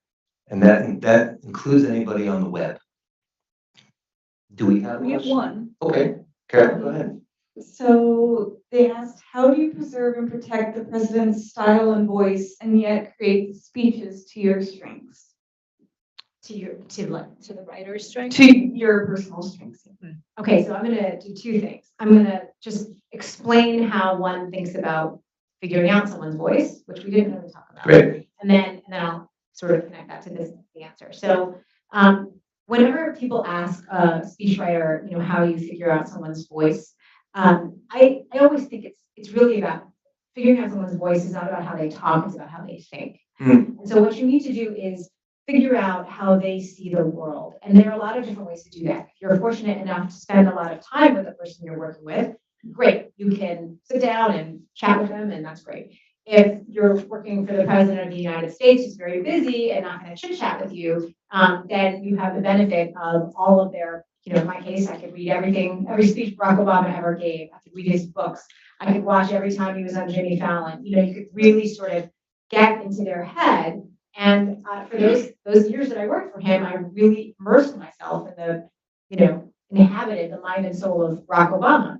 Speaker 1: and that includes anybody on the web. Do we have?
Speaker 3: We have one.
Speaker 1: Okay, Karen, go ahead.
Speaker 3: So they asked, how do you preserve and protect the president's style and voice and yet create speeches to your strengths?
Speaker 2: To the writer's strength?
Speaker 3: To your personal strengths.
Speaker 2: Okay, so I'm gonna do two things. I'm gonna just explain how one thinks about figuring out someone's voice, which we didn't really talk about.
Speaker 1: Great.
Speaker 2: And then I'll sort of connect that to the answer. So whenever people ask a speechwriter, you know, how you figure out someone's voice, I always think it's really about figuring out someone's voice is not about how they talk, it's about how they think. And so what you need to do is figure out how they see the world. And there are a lot of different ways to do that. If you're fortunate enough to spend a lot of time with the person you're working with, great. You can sit down and chat with them, and that's great. If you're working for the President of the United States, who's very busy and not going to chit chat with you, then you have the benefit of all of their, you know, in my case, I could read every speech Barack Obama ever gave. I could read his books. I could watch every time he was on Jimmy Fallon. You know, you could really sort of get into their head. And for those years that I worked for him, I really immersed myself in the, you know, inhabited the mind and soul of Barack Obama,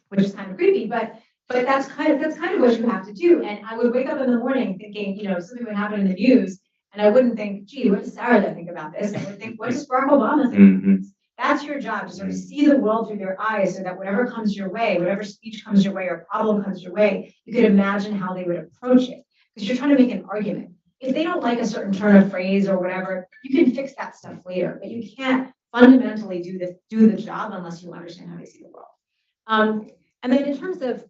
Speaker 2: which is kind of creepy, but that's kind of what you have to do. And I would wake up in the morning thinking, you know, something would happen in the news, and I wouldn't think, gee, what does Sarada think about this? I would think, what does Barack Obama think about this? That's your job, to sort of see the world through their eyes, so that whatever comes your way, whatever speech comes your way or problem comes your way, you could imagine how they would approach it. Because you're trying to make an argument. If they don't like a certain turn of phrase or whatever, you can fix that stuff later, but you can't fundamentally do the job unless you understand how they see the world. And then in terms of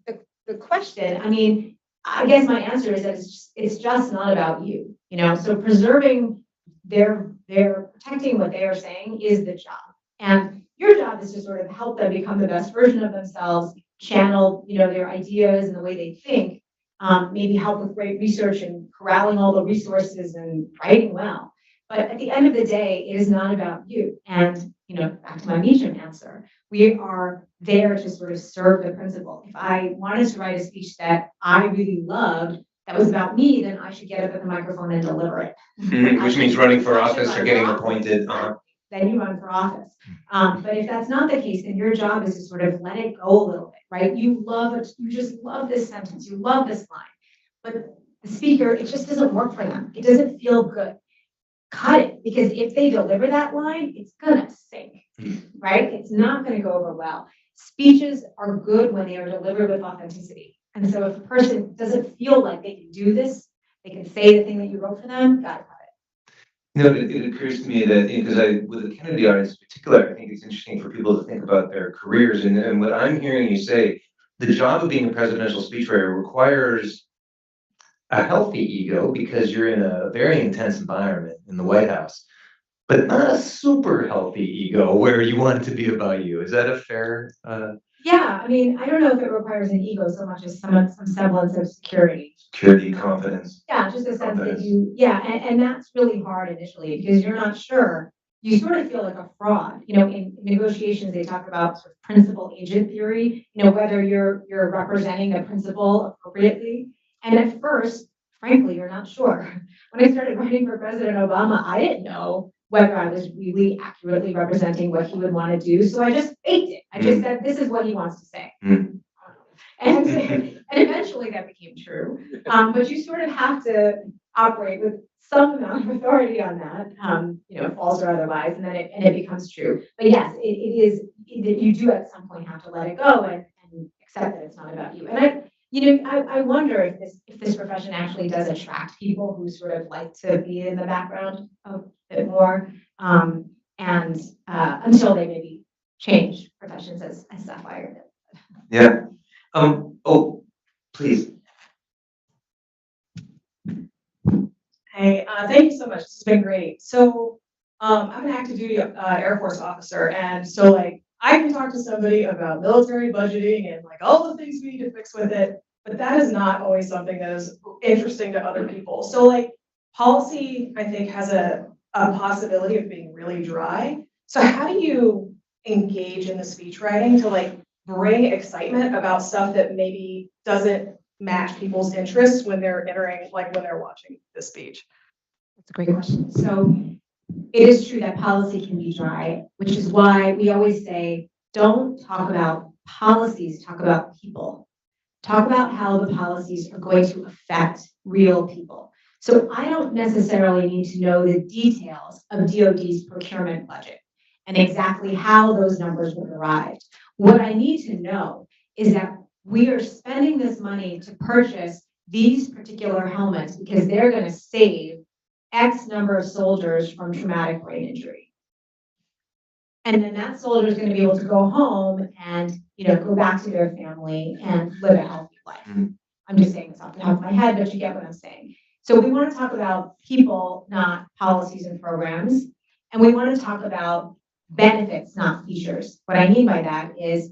Speaker 2: the question, I mean, I guess my answer is that it's just not about you, you know. So preserving their protecting what they are saying is the job, and your job is to sort of help them become the best version of themselves, channel, you know, their ideas and the way they think, maybe help with great research and corralling all the resources and writing well. But at the end of the day, it is not about you. And, you know, back to my Meacham answer, we are there to sort of serve the principle. If I wanted to write a speech that I really loved, that was about me, then I should get up at the microphone and deliver it.
Speaker 1: Which means running for office or getting appointed.
Speaker 2: Then you run for office. But if that's not the case, then your job is to sort of let it go a little bit, right? You love it, you just love this sentence, you love this line. But the speaker, it just doesn't work for them. It doesn't feel good. Cut it, because if they deliver that line, it's gonna sink, right? It's not gonna go over well. Speeches are good when they are delivered with authenticity. And so if a person doesn't feel like they can do this, they can say the thing that you wrote for them, gotta cut it.
Speaker 1: You know, it occurs to me that, because with the Kennedy audience in particular, I think it's interesting for people to think about their careers. And what I'm hearing you say, the job of being a presidential speechwriter requires a healthy ego, because you're in a very intense environment in the White House, but not a super healthy ego where you want it to be about you. Is that a fair?
Speaker 2: Yeah, I mean, I don't know if it requires an ego so much as some semblance of security.
Speaker 1: Security, confidence.
Speaker 2: Yeah, just a sense that and that's really hard initially, because you're not sure. You sort of feel like a fraud. You know, in negotiations, they talk about sort of principal agent theory, you know, whether you're representing the principal appropriately. And at first, frankly, you're not sure. When I started writing for President Obama, I didn't know whether I was really accurately representing what he would want to do. So I just faked it. I just said, this is what he wants to say. And eventually that became true. But you sort of have to operate with some amount of authority on that, you know, false or otherwise, and then it becomes true. But yes, it is that you do at some point have to let it go and accept that it's not about you. And I wonder if this profession actually does attract people who sort of like to be in the background a bit more, and until they maybe change professions as Sapphire did.
Speaker 1: Yeah. Oh, please.
Speaker 4: Hey, thank you so much. This has been great. So, I'm an active duty Air Force officer, and so like I can talk to somebody about military budgeting and like all the things we need to fix with it, but that is not always something that is interesting to other people. So like policy, I think, has a possibility of being really dry. So how do you engage in the speech writing to like bring excitement about stuff that maybe doesn't match people's interests when they're entering, like when they're watching the speech?
Speaker 2: That's a great question. So it is true that policy can be dry, which is why we always say, don't talk about policies, talk about people. Talk about how the policies are going to affect real people. So I don't necessarily need to know the details of DoD's procurement budget and exactly how those numbers were derived. What I need to know is that we are spending this money to purchase these particular helmets because they're going to save X number of soldiers from traumatic brain injury. And then that soldier is going to be able to go home and, you know, go back to their family and live a healthy life. I'm just saying this off the top of my head, but you get what I'm saying. So we want to talk about people, not policies and programs. And we want to talk about benefits, not features. What I mean by that is,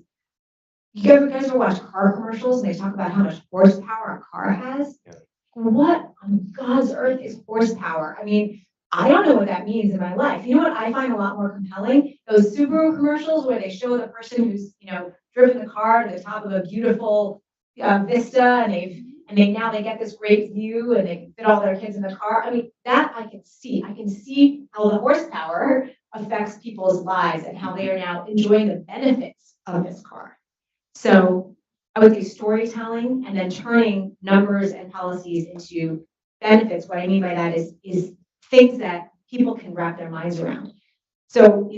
Speaker 2: you guys ever watch car commercials and they talk about how much horsepower a car has? Yeah. What on God's earth is horsepower? I mean, I don't know what that means in my life. You know what I find a lot more compelling? Those Subaru commercials where they show the person who's, you know, driven the car to the top of a beautiful vista, and they get this great view, and they can fit all their kids in the car. I mean, that I can see. I can see how the horsepower affects people's lives and how they are now enjoying the benefits of this car. So I would say storytelling and then turning numbers and policies into benefits. What I mean by that is things that people can wrap their minds around. So,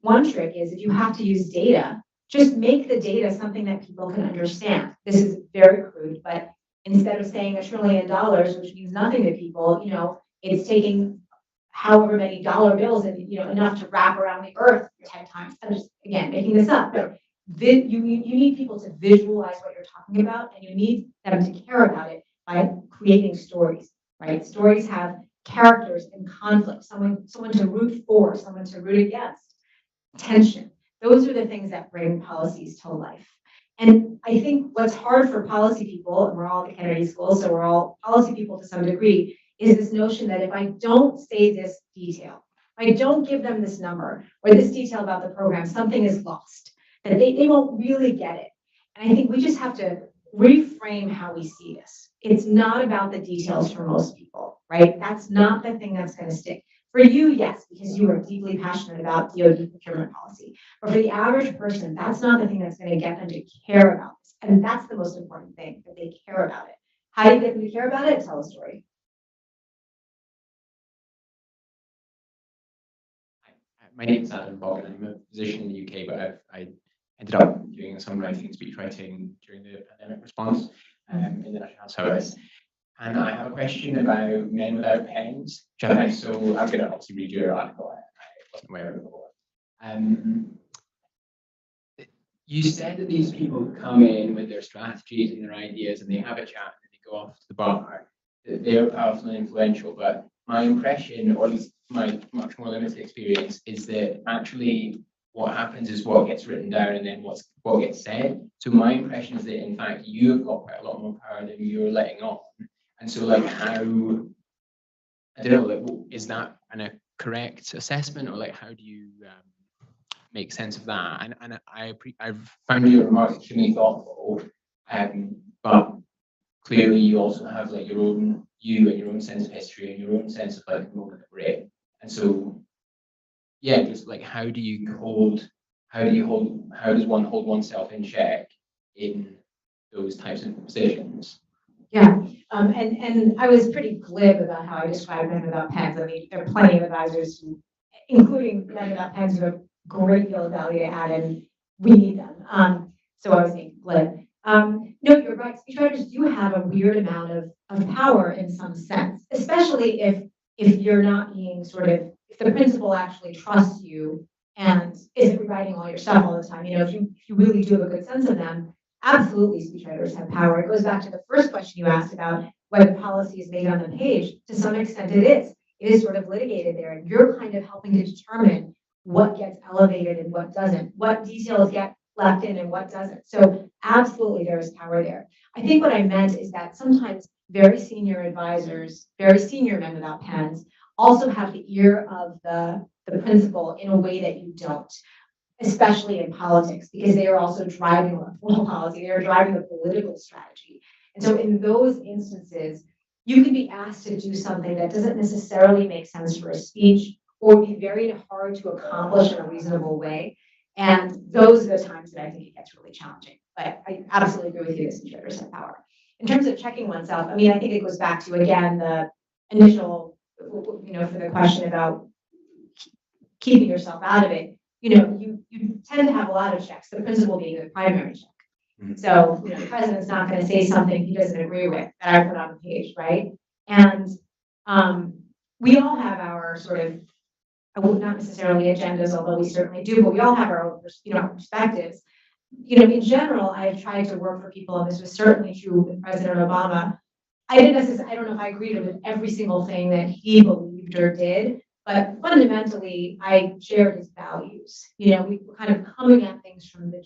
Speaker 2: one trick is if you have to use data, just make the data something that people can understand. This is very crude, but instead of saying $1 trillion, which means nothing to people, it's taking however many dollar bills and, enough to wrap around the earth 10 times. I'm just, again, making this up, but you need people to visualize what you're talking about, and you need them to care about it by creating stories, right? Stories have characters and conflict, someone to root for, someone to root against, tension. Those are the things that bring policies to life. And I think what's hard for policy people, and we're all at the Kennedy School, so we're all policy people to some degree, is this notion that if I don't say this detail, if I don't give them this number or this detail about the program, something is lost, that they won't really get it. And I think we just have to reframe how we see this. It's not about the details for most people, right? That's not the thing that's going to stick. For you, yes, because you are deeply passionate about DoD procurement policy. But for the average person, that's not the thing that's going to get them to care about this. And that's the most important thing, that they care about it. How do you get them to care about it? Tell a story.
Speaker 5: My name is Adam Boggan. I'm a physician in the UK, but I ended up doing some writing and speech writing during the pandemic response in the National Health Service. And I have a question about men without pens. So I'm going to obviously read your article. I wasn't aware of it before. You said that these people come in with their strategies and their ideas, and they have a chat and they go off to the bar. They're powerful and influential, but my impression, or at least my much more limited experience, is that actually what happens is what gets written down and then what gets said. So my impression is that in fact you've got quite a lot more power than you're letting on. And so how, I don't know, is that a correct assessment, or how do you make sense of that? And I've found your remarks extremely thoughtful, but clearly you also have your own and your own sense of history and your own sense of the moment of Brit. And so yeah, just how does one hold oneself in check in those types of positions?
Speaker 2: Yeah, and I was pretty glib about how I described men without pens. I mean, there are plenty of advisors who, including men without pens, who have a great deal of value to add, and we need them. So I was being glib. No, you're right. Speechwriters do have a weird amount of power in some sense, especially if you're not being if the principal actually trusts you and isn't rewriting all your stuff all the time. If you really do have a good sense of them, absolutely speechwriters have power. It goes back to the first question you asked about whether policy is made on the page. To some extent it is. It is litigated there, and you're kind of helping to determine what gets elevated and what doesn't, what details get left in and what doesn't. So absolutely there is power there. I think what I meant is that sometimes very senior advisors, very senior men without pens, also have the ear of the principal in a way that you don't, especially in politics, because they are also driving electoral policy, they are driving the political strategy. And so in those instances, you can be asked to do something that doesn't necessarily make sense for a speech or be very hard to accomplish in a reasonable way. And those are the times that I think it gets really challenging. But I absolutely agree with you that speechwriters have power. In terms of checking oneself, I think it goes back to, again, the initial, for the question about keeping yourself out of it. You tend to have a lot of checks, the principal being the primary check. Mm-hmm. So, the president's not going to say something he doesn't agree with that I put on the page, right? And we all have our not necessarily agendas, although we certainly do, but we all have our own, perspectives. In general, I've tried to work for people, and this was certainly true with President Obama. I don't know if I agreed with every single thing that he believed or did, but fundamentally, I shared his values. We were kind of coming at things from a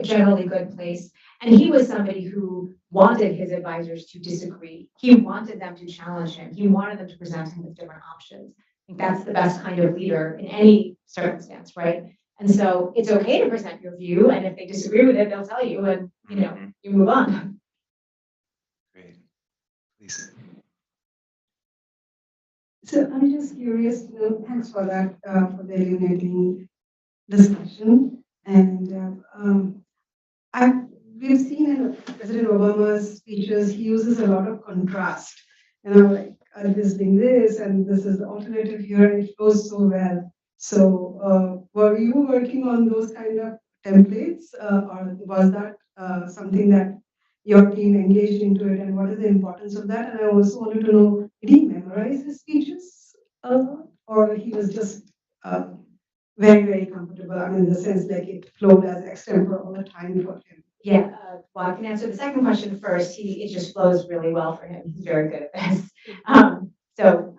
Speaker 2: generally good place. And he was somebody who wanted his advisors to disagree. He wanted them to challenge him. He wanted them to present him with different options. I think that's the best kind of leader in any circumstance, right? And so it's okay to present your view, and if they disagree with it, they'll tell you, and you move on.
Speaker 1: Great. Lisa.
Speaker 6: So I'm just curious to know, thanks for that, for the illuminating discussion. And we've seen in President Obama's speeches, he uses a lot of contrast. I'm visiting this, and this is the alternative here, and it goes so well. So, were you working on those kind of templates, or was that something that your team engaged into it, and what is the importance of that? And I also wanted to know, did he memorize his speeches, or he was just very, very comfortable? I mean, in the sense like it flowed as extempore all the time for him.
Speaker 2: Yeah, well, I can answer the second question first. It just flows really well for him. He's very good at this. So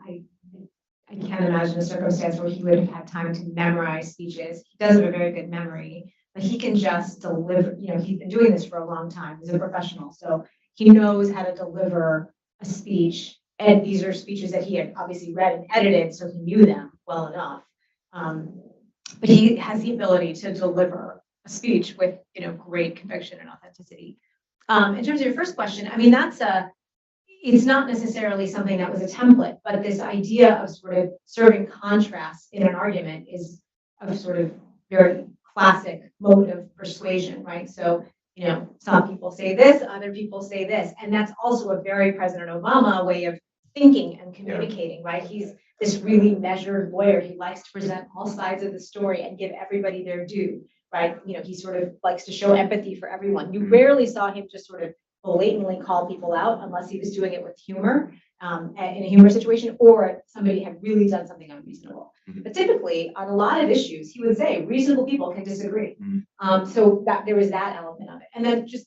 Speaker 2: I can't imagine a circumstance where he would have had time to memorize speeches. He does have a very good memory, but he can just deliver. You know, he's been doing this for a long time. He's a professional, so he knows how to deliver a speech. And these are speeches that he had obviously read and edited, so he knew them well enough. But he has the ability to deliver a speech with, great conviction and authenticity. In terms of your first question, I mean, it's not necessarily something that was a template, but this idea of sort of serving contrast in an argument is a sort of very classic mode of persuasion, right? So, some people say this, other people say this, and that's also a very President Obama way of thinking and communicating, right? He's this really measured lawyer. He likes to present all sides of the story and give everybody their due, right? He sort of likes to show empathy for everyone. You rarely saw him just sort of blatantly call people out unless he was doing it with humor in a humor situation, or somebody had really done something unreasonable. But typically, on a lot of issues, he would say reasonable people can disagree. So that there was that element of it, and then just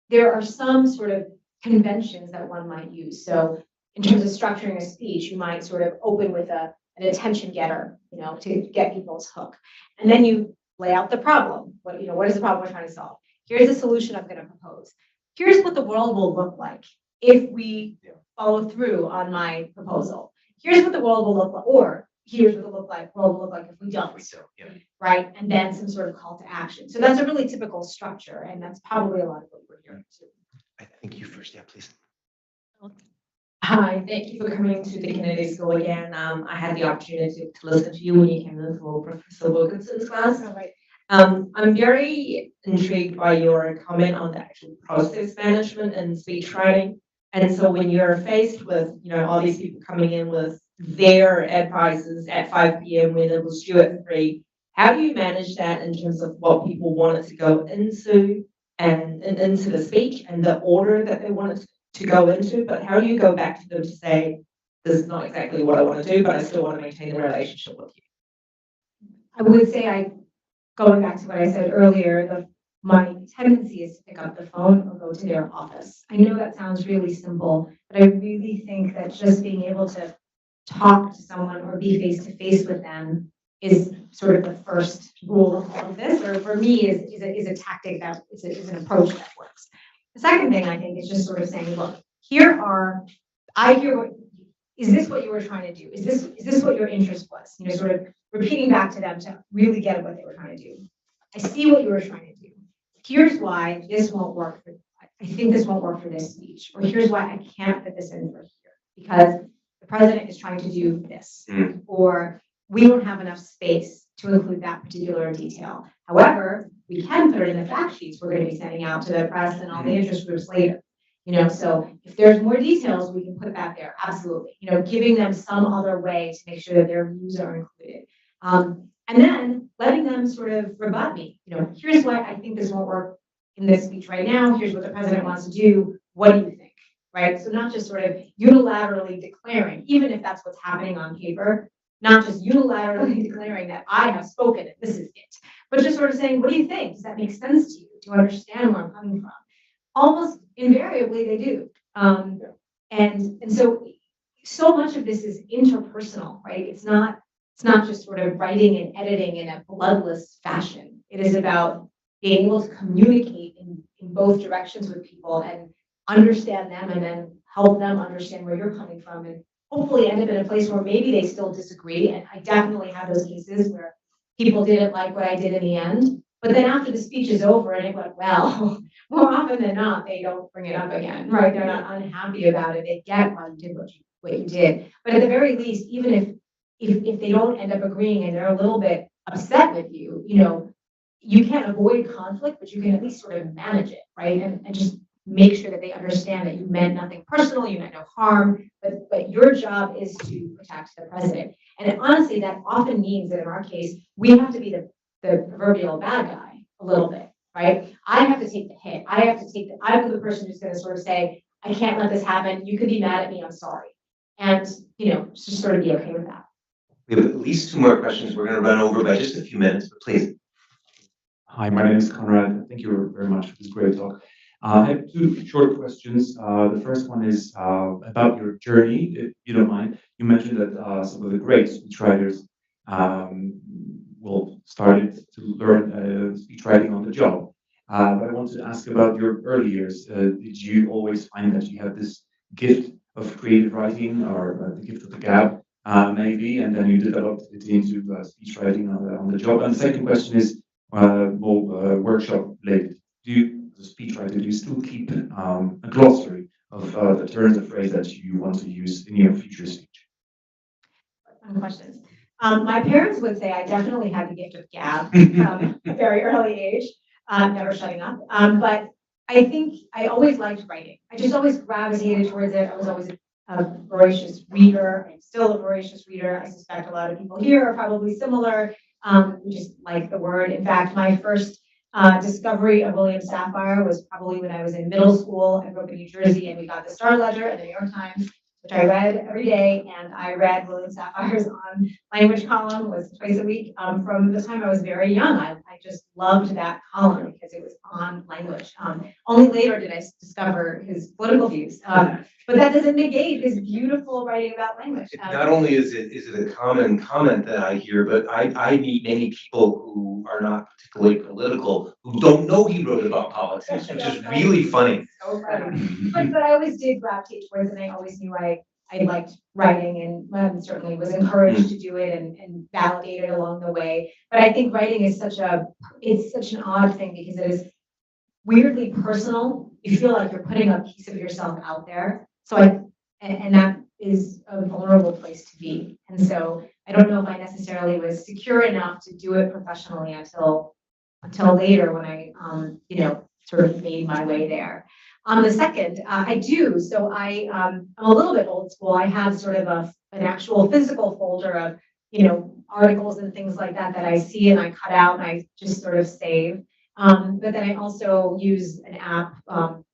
Speaker 2: there are some sort of conventions that one might use. So in terms of structuring a speech, you might sort of open with an attention getter, to get people's hook, and then you lay out the problem. What is the problem we're trying to solve? Here's the solution I'm going to propose. Here's what the world will look like if we follow through on my proposal. Here's what the world will look like, or here's what the world will look like if we don't. Right? And then some sort of call to action. So that's a really typical structure, and that's probably a lot of what we're hearing too.
Speaker 1: I think you first, yeah, please.
Speaker 7: Hi, thank you for coming to the Kennedy School again. I had the opportunity to listen to you when you came into Professor Wilkinson's class. I'm very intrigued by your comment on the actual process management and speech writing. And so when you're faced with, all these people coming in with their advices at 5 p.m. when it was due at 3, how do you manage that in terms of what people wanted to go into and into the speech and the order that they wanted to go into? But how do you go back to them to say, this is not exactly what I want to do, but I still want to maintain the relationship with you?
Speaker 2: I would say going back to what I said earlier, my tendency is to pick up the phone or go to their office. I know that sounds really simple, but I really think that just being able to talk to someone or be face to face with them is sort of the first rule of all of this, or for me is a tactic that is an approach that works. The second thing I think is just sort of saying, look, is this what you were trying to do? Is this what your interest was? Sort of repeating back to them to really get at what they were trying to do. I see what you were trying to do. Here's why this won't work I think this won't work for this speech, or here's why I can't fit this in for here, because the president is trying to do this, or we don't have enough space to include that particular detail. However, we can put it in the fact sheets we're going to be sending out to the press and all the interest groups later. So if there's more details, we can put that there. Absolutely. Giving them some other way to make sure that their views are included. And then letting them sort of rebut me. Here's why I think this won't work in this speech right now. Here's what the president wants to do. What do you think? Right? So not just sort of unilaterally declaring, even if that's what's happening on paper, not just unilaterally declaring that I have spoken and this is it, but just sort of saying, what do you think? Does that make sense to you? Do you understand where I'm coming from? Almost invariably they do. And so much of this is interpersonal, right? It's not just sort of writing and editing in a bloodless fashion. It is about being able to communicate in both directions with people and understand them, and then help them understand where you're coming from, and hopefully end up in a place where maybe they still disagree. And I definitely have those cases where people didn't like what I did in the end, but then after the speech is over and it went well, more often than not, they don't bring it up again, right? They're not unhappy about it. They get why you did what you did. But at the very least, even if they don't end up agreeing and they're a little bit upset with you, you can't avoid conflict, but you can at least sort of manage it, right? And just make sure that they understand that you meant nothing personal, you meant no harm, but your job is to protect the president. And honestly, that often means that in our case, we have to be the proverbial bad guy a little bit, right? I have to take the hit. I'm the person who's going to sort of say, I can't let this happen. You could be mad at me. I'm sorry. And, just sort of be okay with that.
Speaker 1: We have at least 2 more questions. We're going to run over by just a few minutes, but please.
Speaker 8: Hi, my name is Conrad. Thank you very much for this great talk. I have 2 short questions. The first one is about your journey, if you don't mind. You mentioned that some of the great speechwriters started to learn speech writing on the job. But I wanted to ask about your early years. Did you always find that you had this gift of creative writing, or the gift of the gab, maybe, and then you developed it into speech writing on the job? And the second question is more workshop related. As a speechwriter, do you still keep a glossary of the turns of phrase that you want to use in your future speech?
Speaker 2: Questions. My parents would say I definitely had the gift of gab from a very early age, never shutting up. But I think I always liked writing. I just always gravitated towards it. I was always a voracious reader. I'm still a voracious reader. I suspect a lot of people here are probably similar. We just like the word. In fact, my first discovery of William Safire was probably when I was in middle school. I grew up in New Jersey, and we got the Star Ledger and the New York Times, which I read every day. And I read William Safire's on language column was twice a week from the time I was very young. I just loved that column because it was on language. Only later did I discover his political views. But that doesn't negate his beautiful writing about language.
Speaker 1: Not only is it a common comment that I hear, but I meet many people who are not particularly political who don't know he wrote about politics, which is really funny.
Speaker 2: So funny. But I always did gravitate towards it, and I always knew I liked writing, and certainly was encouraged to do it and validated along the way. But I think writing is such an odd thing because it is weirdly personal. You feel like you're putting a piece of yourself out there. So and that is a vulnerable place to be. And so I don't know if I necessarily was secure enough to do it professionally until later when I, sort of made my way there. On the second, I do. So I'm a little bit old school. I have sort of an actual physical folder of, articles and things like that I see and I cut out and I just sort of save. But then I also use an app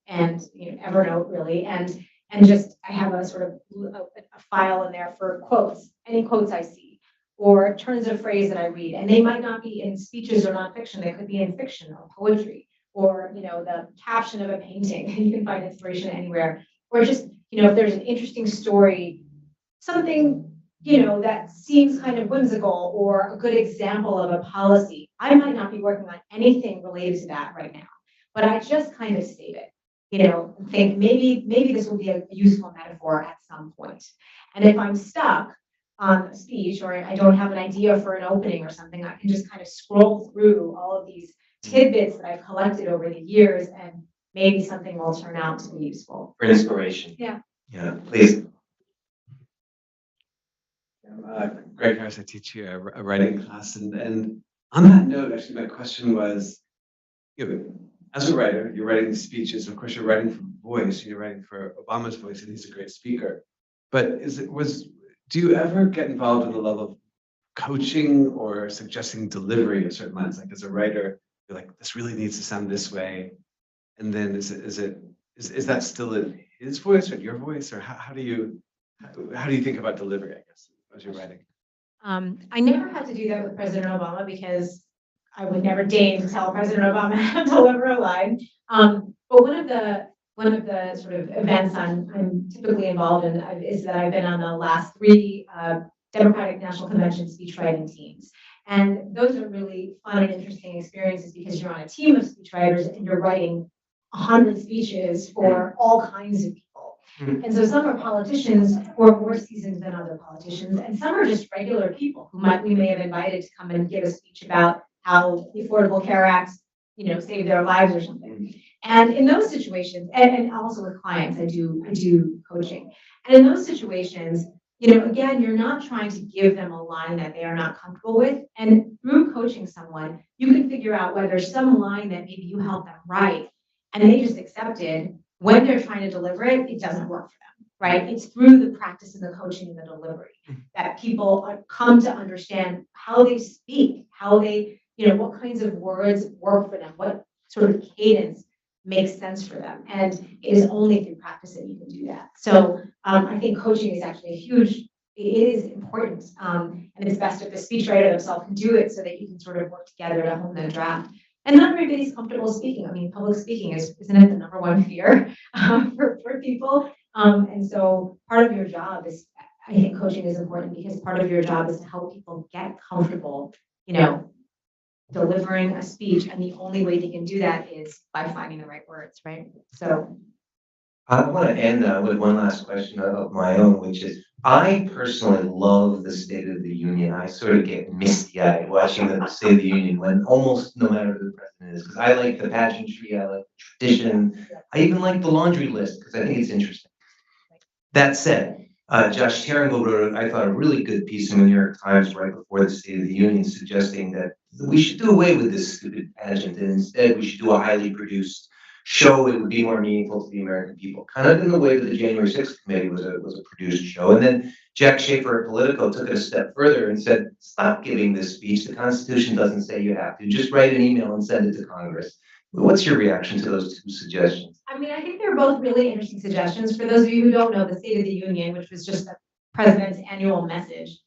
Speaker 2: and Evernote really, and just I have a sort of a file in there for quotes, any quotes I see, or turns of phrase that I read, and they might not be in speeches or nonfiction. They could be in fiction or poetry, or the caption of a painting. You can find inspiration anywhere, or just if there's an interesting story, something that seems kind of whimsical or a good example of a policy. I might not be working on anything related to that right now, but I just kind of save it. Think maybe this will be a useful metaphor at some point. And if I'm stuck on a speech or I don't have an idea for an opening or something, I can just kind of scroll through all of these tidbits that I've collected over the years, and maybe something will turn out to be useful.
Speaker 1: For inspiration.
Speaker 2: Yeah.
Speaker 1: Yeah, please.
Speaker 9: Greg Harris, I teach you a writing class, and on that note, actually, my question was, as a writer, you're writing these speeches. Of course, you're writing for voice. You're writing for Obama's voice, and he's a great speaker. But do you ever get involved in the level of coaching or suggesting delivery of certain lines? Like as a writer, you're like, this really needs to sound this way, and then is that still in his voice or your voice, or how do you think about delivery? I guess as you're writing.
Speaker 2: I never had to do that with President Obama because I would never deign to tell President Obama how to deliver a line. But one of the sort of events I'm typically involved in is that I've been on the last 3 Democratic National Convention speechwriting teams. And those are really fun and interesting experiences because you're on a team of speechwriters and you're writing 100 speeches for all kinds of people. And so some are politicians who are more seasoned than other politicians, and some are just regular people who we may have invited to come and give a speech about how the Affordable Care Act, saved their lives or something. And in those situations, and also with clients, I do coaching. And in those situations, again, you're not trying to give them a line that they are not comfortable with. And through coaching someone, you can figure out whether some line that maybe you helped them write and they just accepted, when they're trying to deliver it, it doesn't work for them. right? It's through the practice and the coaching and the delivery that people come to understand how they speak, how they, what kinds of words work for them, what sort of cadence makes sense for them. And it is only through practice that you can do that. So I think coaching is actually it is important. And it's best if the speechwriter themselves can do it so that you can sort of work together to hone the draft. And not everybody's comfortable speaking. I mean, public speaking isn't it the number one fear for people? And so part of your job is, I think coaching is important because part of your job is to help people get comfortable, delivering a speech. And the only way they can do that is by finding the right words, right? So
Speaker 1: I want to end with one last question of my own, which is, I personally love the State of the Union. I sort of get misty-eyed watching the State of the Union when almost no matter who the president is, because I like the pageantry, I like the tradition, I even like the laundry list because I think it's interesting. That said, Josh Tarango wrote, I thought, a really good piece in the New York Times right before the State of the Union, suggesting that we should do away with this stupid pageant and instead we should do a highly produced show. It would be more meaningful to the American people, kind of in the way that the January 6th committee was a produced show. And then Jack Schaefer at Politico took it a step further and said, stop giving this speech. The Constitution doesn't say you have to. Just write an email and send it to Congress. What's your reaction to those two suggestions?
Speaker 2: I mean, I think they're both really interesting suggestions. For those of you who don't know, the State of the Union, which was just the president's annual message,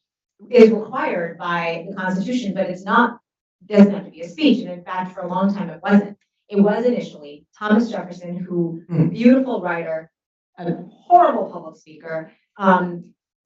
Speaker 2: is required by the Constitution, but doesn't have to be a speech. And in fact, for a long time, it wasn't. It was initially Thomas Jefferson, who, beautiful writer, a horrible public speaker,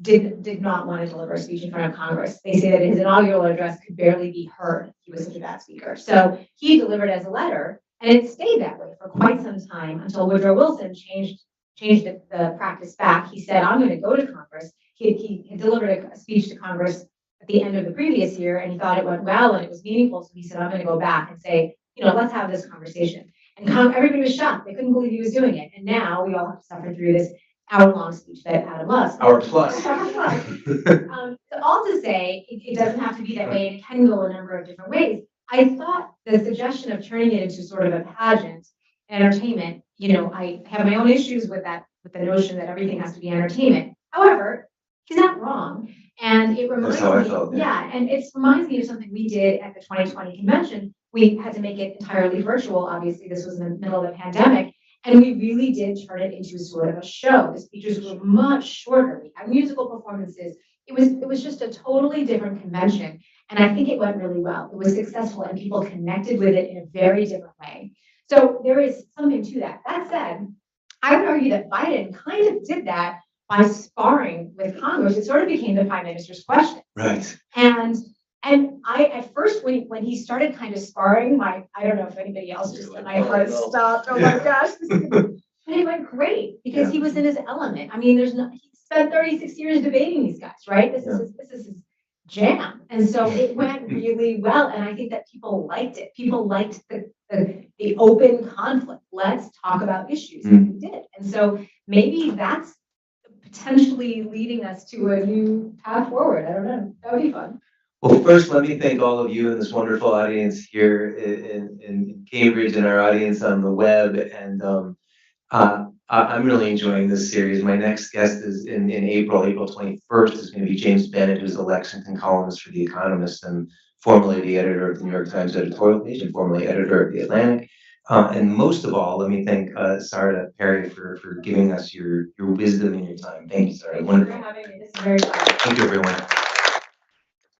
Speaker 2: did not want to deliver a speech in front of Congress. They say that his inaugural address could barely be heard. He was such a bad speaker. So he delivered as a letter, and it stayed that way for quite some time until Woodrow Wilson changed the practice back. He said, I'm going to go to Congress. He had delivered a speech to Congress at the end of the previous year, and he thought it went well and it was meaningful. So he said, I'm going to go back and say, let's have this conversation. And everybody was shocked. They couldn't believe he was doing it. And now we all have to suffer through this hour-long speech that Adam loves.
Speaker 1: Hour plus.
Speaker 2: So all to say, it doesn't have to be that way, and it can go a number of different ways. I thought the suggestion of turning it into sort of a pageant, entertainment, I have my own issues with that, with the notion that everything has to be entertainment. However, he's not wrong. And it reminds
Speaker 1: That's how I
Speaker 2: me,
Speaker 1: felt,
Speaker 2: and it reminds me of something we did at the 2020 convention. We had to make it entirely virtual. Obviously, this was in the middle of the pandemic. And we really did turn it into sort of a show. The speeches were much shorter. We had musical performances. It was just a totally different convention. And I think it went really well. It was successful and people connected with it in a very different way. So there is something to that. That said, I would argue that Biden kind of did that by sparring with Congress. It sort of became the prime minister's question.
Speaker 1: Right.
Speaker 2: And I, at first, when he started kind of sparring, I don't know if anybody else just, my heart stopped. Oh my gosh. But it went great because he was in his element. I mean, he spent 36 years debating these guys, right? This is his jam. And so it went really well. And I think that people liked it. People liked the open conflict. Let's talk about issues. And we did. And so maybe that's potentially leading us to a new path forward. I don't know. That would be fun.
Speaker 1: Well, first, let me thank all of you in this wonderful audience here in Cambridge and our audience on the web. And I'm really enjoying this series. My next guest is in April 21st, is going to be James Bennett, who's the Lexington columnist for The Economist and formerly the editor of the New York Times editorial page and formerly editor of The Atlantic. And most of all, let me thank Sarada Peri for giving us your wisdom and your time. Thank you, Sarada. Wonderful.
Speaker 2: Thank you for having me. This is very fun.
Speaker 1: Thank you, everyone.